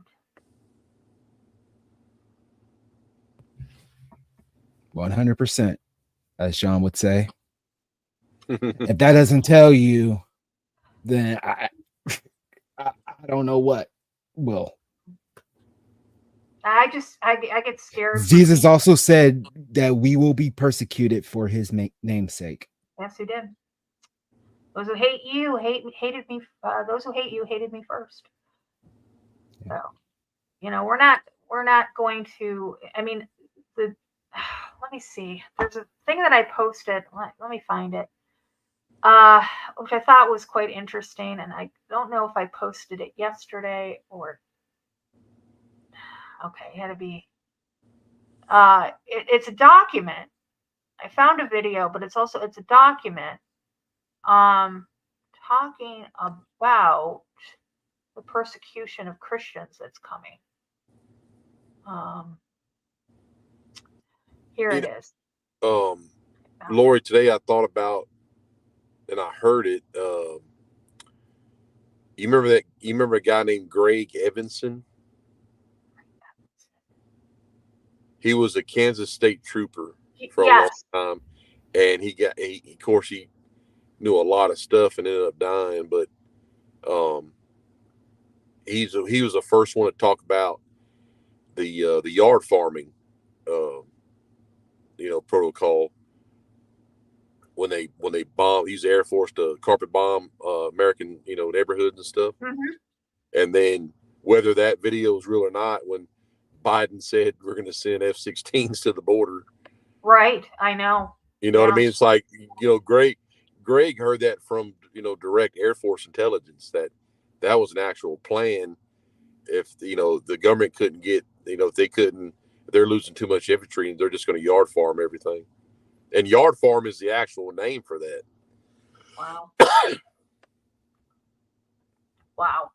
100%, as John would say. If that doesn't tell you, then I don't know what will. I get scared. Jesus also said that we will be persecuted for his namesake. Yes, he did. Those who hate you hated me. Those who hate you hated me first. So, we're not going to. I mean, let me see. There's a thing that I posted. Let me find it. Which I thought was quite interesting, and I don't know if I posted it yesterday or Okay, it had to be. It's a document. I found a video, but it's a document. Talking about the persecution of Christians that's coming. Here it is. Lori, today I thought about, and I heard it. You remember a guy named Greg Evanson? He was a Kansas State trooper for a long time, and he of course he knew a lot of stuff and ended up dying. But he was the first one to talk about the yard farming, protocol when they bomb, use the Air Force to carpet bomb American neighborhoods and stuff. Mm-hmm. And then whether that video is real or not, when Biden said we're going to send F-16s to the border. Right, I know. You know what I mean? It's like, Greg heard that from, direct Air Force intelligence that was an actual plan. If, the government couldn't get, if they're losing too much infantry, they're just going to yard farm everything. And yard farm is the actual name for that. Wow. Wow.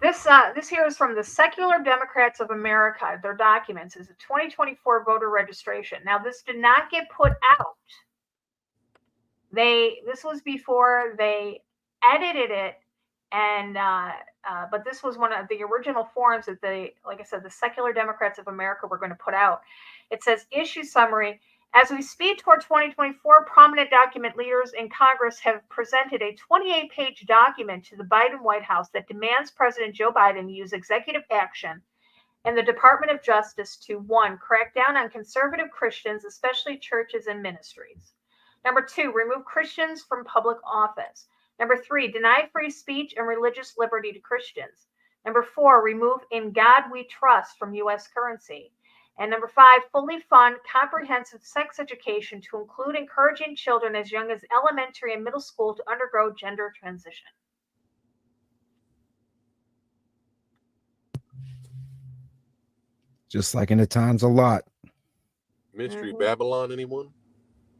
This here is from the Secular Democrats of America. Their documents is a 2024 voter registration. Now, this did not get put out. This was before they edited it, and but this was one of the original forms that like I said, the Secular Democrats of America were going to put out. It says issue summary. As we speed toward 2024, prominent document leaders in Congress have presented a 28-page document to the Biden White House that demands President Joe Biden use executive action and the Department of Justice to, 1, crack down on conservative Christians, especially churches and ministries. Number 2, remove Christians from public office. Number 3, deny free speech and religious liberty to Christians. Number 4, remove "In God We Trust" from U.S. currency. And number 5, fully fund comprehensive sex education to include encouraging children as young as elementary and middle school to undergo gender transition. Just like in the Times a lot. Mystery Babylon, anyone?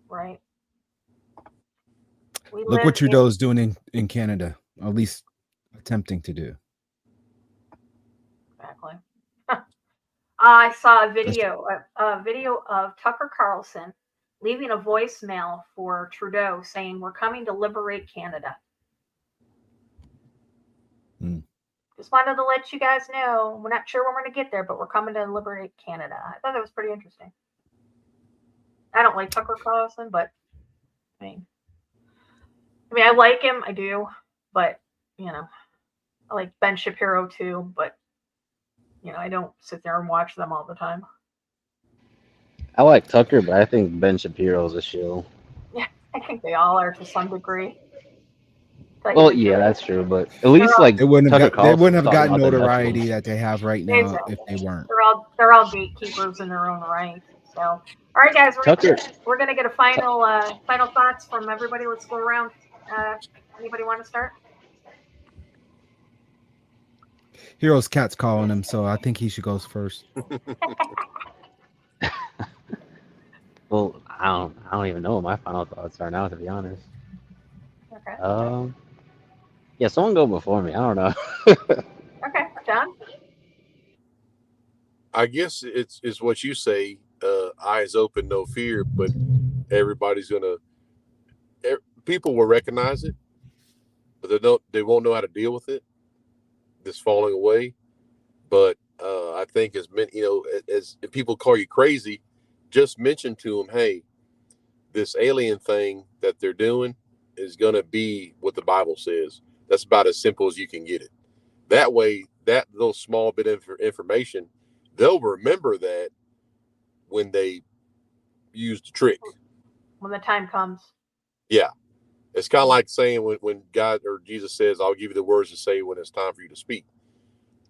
Right. Look what Trudeau's doing in Canada, or at least attempting to do. Exactly. I saw a video of Tucker Carlson leaving a voicemail for Trudeau saying, "We're coming to liberate Canada." Just wanted to let you guys know, we're not sure when we're going to get there, but we're coming to liberate Canada. I thought that was pretty interesting. I don't like Tucker Carlson, but I mean, I like him, I do, but I like Ben Shapiro too, but I don't sit there and watch them all the time. I like Tucker, but I think Ben Shapiro's a shill. Yeah, I think they all are to some degree. Well, yeah, that's true, but at least like they wouldn't have gotten gotten notoriety that they have right now if they weren't. They're all gatekeepers in their own right. So, all right, guys, we're gonna get a final thoughts from everybody. Let's go around. Anybody want to start? Hero's cat's calling him, so I think he should go first. Well, I don't even know what my final thoughts are now, to be honest. Okay. Yeah, someone go before me. I don't know. Okay, John. I guess it's what you say. Eyes open, no fear. But everybody's people will recognize it, but they won't know how to deal with it. This falling away. But I think as if people call you crazy, just mention to them, hey, this alien thing that they're doing is going to be what the Bible says. That's about as simple as you can get it. That way, that little small bit of information, they'll remember that when they use the trick. When the time comes. Yeah. It's kind of like saying when God or Jesus says, "I'll give you the words to say when it's time for you to speak."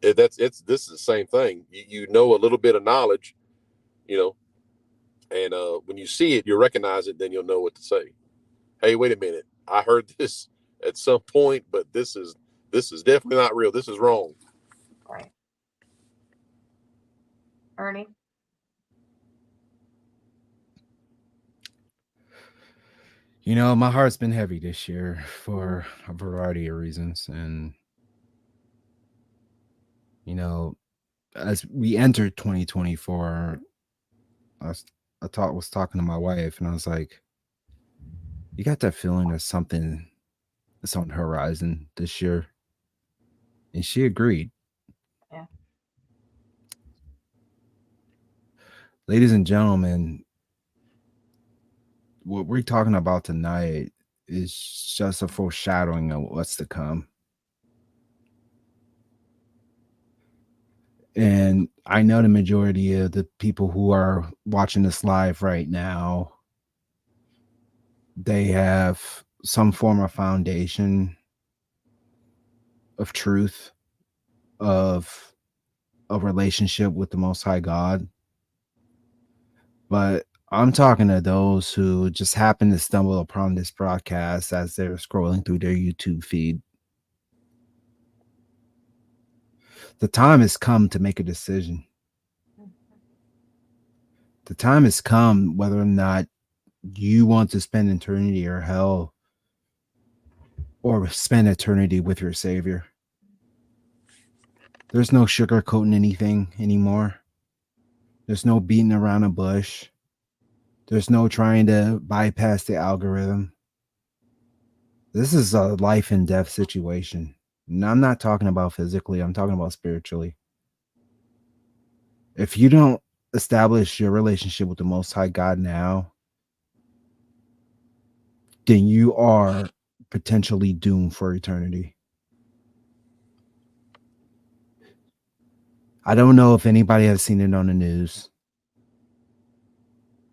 This is the same thing. You know a little bit of knowledge, and when you see it, you recognize it, then you'll know what to say. Hey, wait a minute. I heard this at some point, but this is definitely not real. This is wrong. Right. Ernie? You know, my heart's been heavy this year for a variety of reasons. And, you know, as we entered 2024, I was talking to my wife and I was like, you got that feeling that something is on the horizon this year? And she agreed. Yeah. Ladies and gentlemen, what we're talking about tonight is just a foreshadowing of what's to come. And I know the majority of the people who are watching this live right now, they have some form of foundation of truth, of a relationship with the Most High God. But I'm talking to those who just happen to stumble upon this broadcast as they're scrolling through their YouTube feed. The time has come to make a decision. The time has come whether or not you want to spend eternity or hell, or spend eternity with your Savior. There's no sugarcoating anything anymore. There's no beating around a bush. There's no trying to bypass the algorithm. This is a life and death situation. And I'm not talking about physically, I'm talking about spiritually. If you don't establish your relationship with the Most High God now, then you are potentially doomed for eternity. I don't know if anybody has seen it on the news,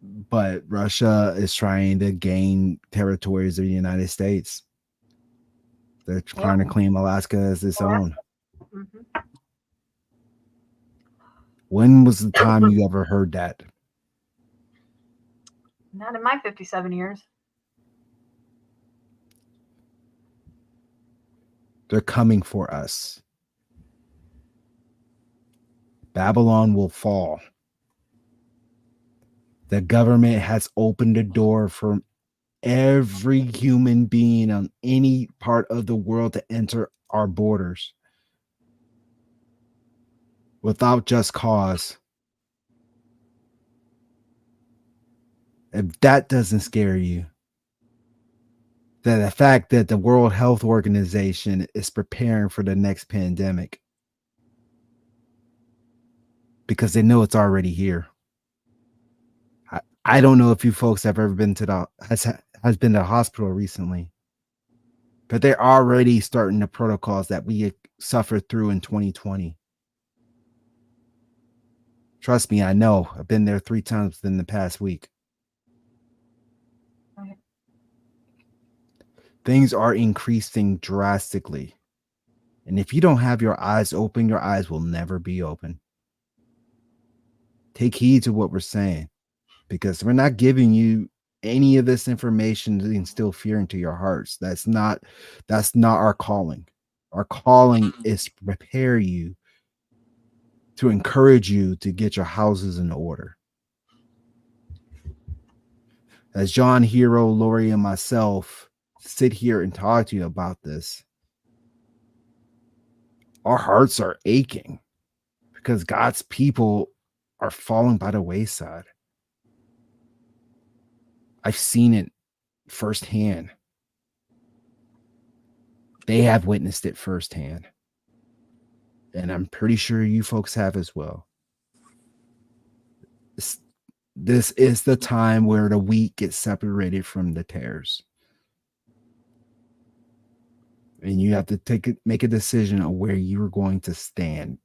but Russia is trying to gain territories of the United States. They're trying to claim Alaska as its own. Mm-hmm. When was the time you ever heard that? Not in my 57 years. They're coming for us. Babylon will fall. The government has opened the door for every human being on any part of the world to enter our borders without just cause. If that doesn't scare you, then the fact that the World Health Organization is preparing for the next pandemic because they know it's already here. I don't know if you folks have ever been to has been to the hospital recently, but they're already starting the protocols that we suffered through in 2020. Trust me, I know. I've been there 3 times in the past week. Right. Things are increasing drastically. And if you don't have your eyes open, your eyes will never be open. Take heed to what we're saying, because we're not giving you any of this information to instill fear into your hearts. That's not our calling. Our calling is to prepare you, to encourage you to get your houses in order. As John, Hero, Lori, and myself sit here and talk to you about this, our hearts are aching because God's people are falling by the wayside. I've seen it firsthand. They have witnessed it firsthand. And I'm pretty sure you folks have as well. This is the time where the wheat gets separated from the tares. And you have to make a decision on where you're going to stand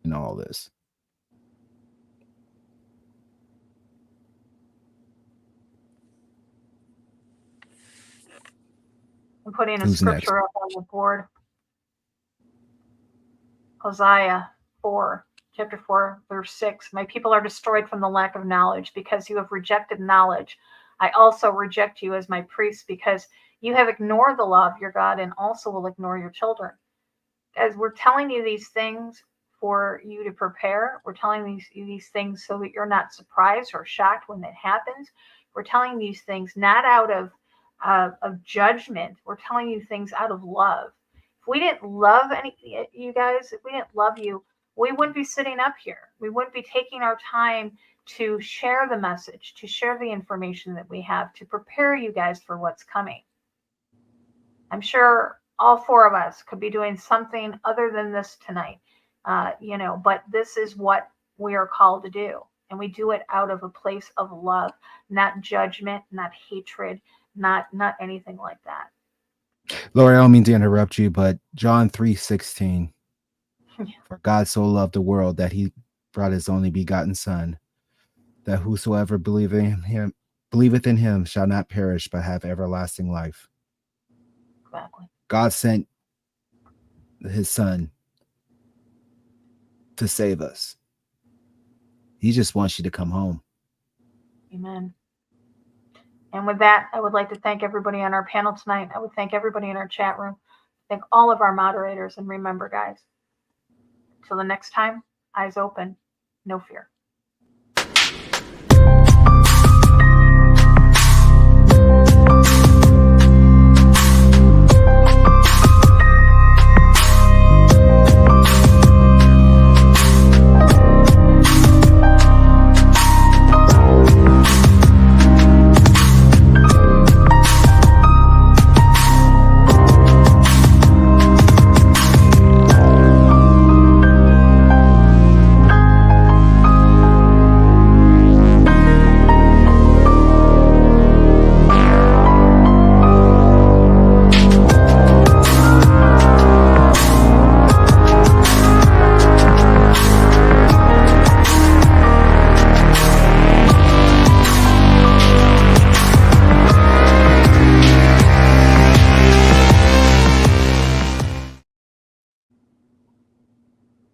in all this. I'm putting a Who's scripture next? up on the board. Hosea 4, chapter 4, verse 6. My people are destroyed from the lack of knowledge because you have rejected knowledge. I also reject you as my priests because you have ignored the law of your God and also will ignore your children. As we're telling you these things for you to prepare. We're telling you these things so that you're not surprised or shocked when it happens. We're telling these things not out of judgment. We're telling you things out of love. If we didn't love you guys, if we didn't love you, we wouldn't be sitting up here. We wouldn't be taking our time to share the message, to share the information that we have, to prepare you guys for what's coming. I'm sure all four of us could be doing something other than this tonight, but this is what we are called to do. And we do it out of a place of love, not judgment, not hatred, not anything like that. Lori, I don't mean to interrupt you, but John 3:16. For God so loved the world that he brought his only begotten Son, that whosoever believeth in him shall not perish, but have everlasting life. Exactly. God sent his Son to save us. He just wants you to come home. Amen. And with that, I would like to thank everybody on our panel tonight. I would thank everybody in our chat room. Thank all of our moderators. And remember, guys, till the next time, eyes open, no fear.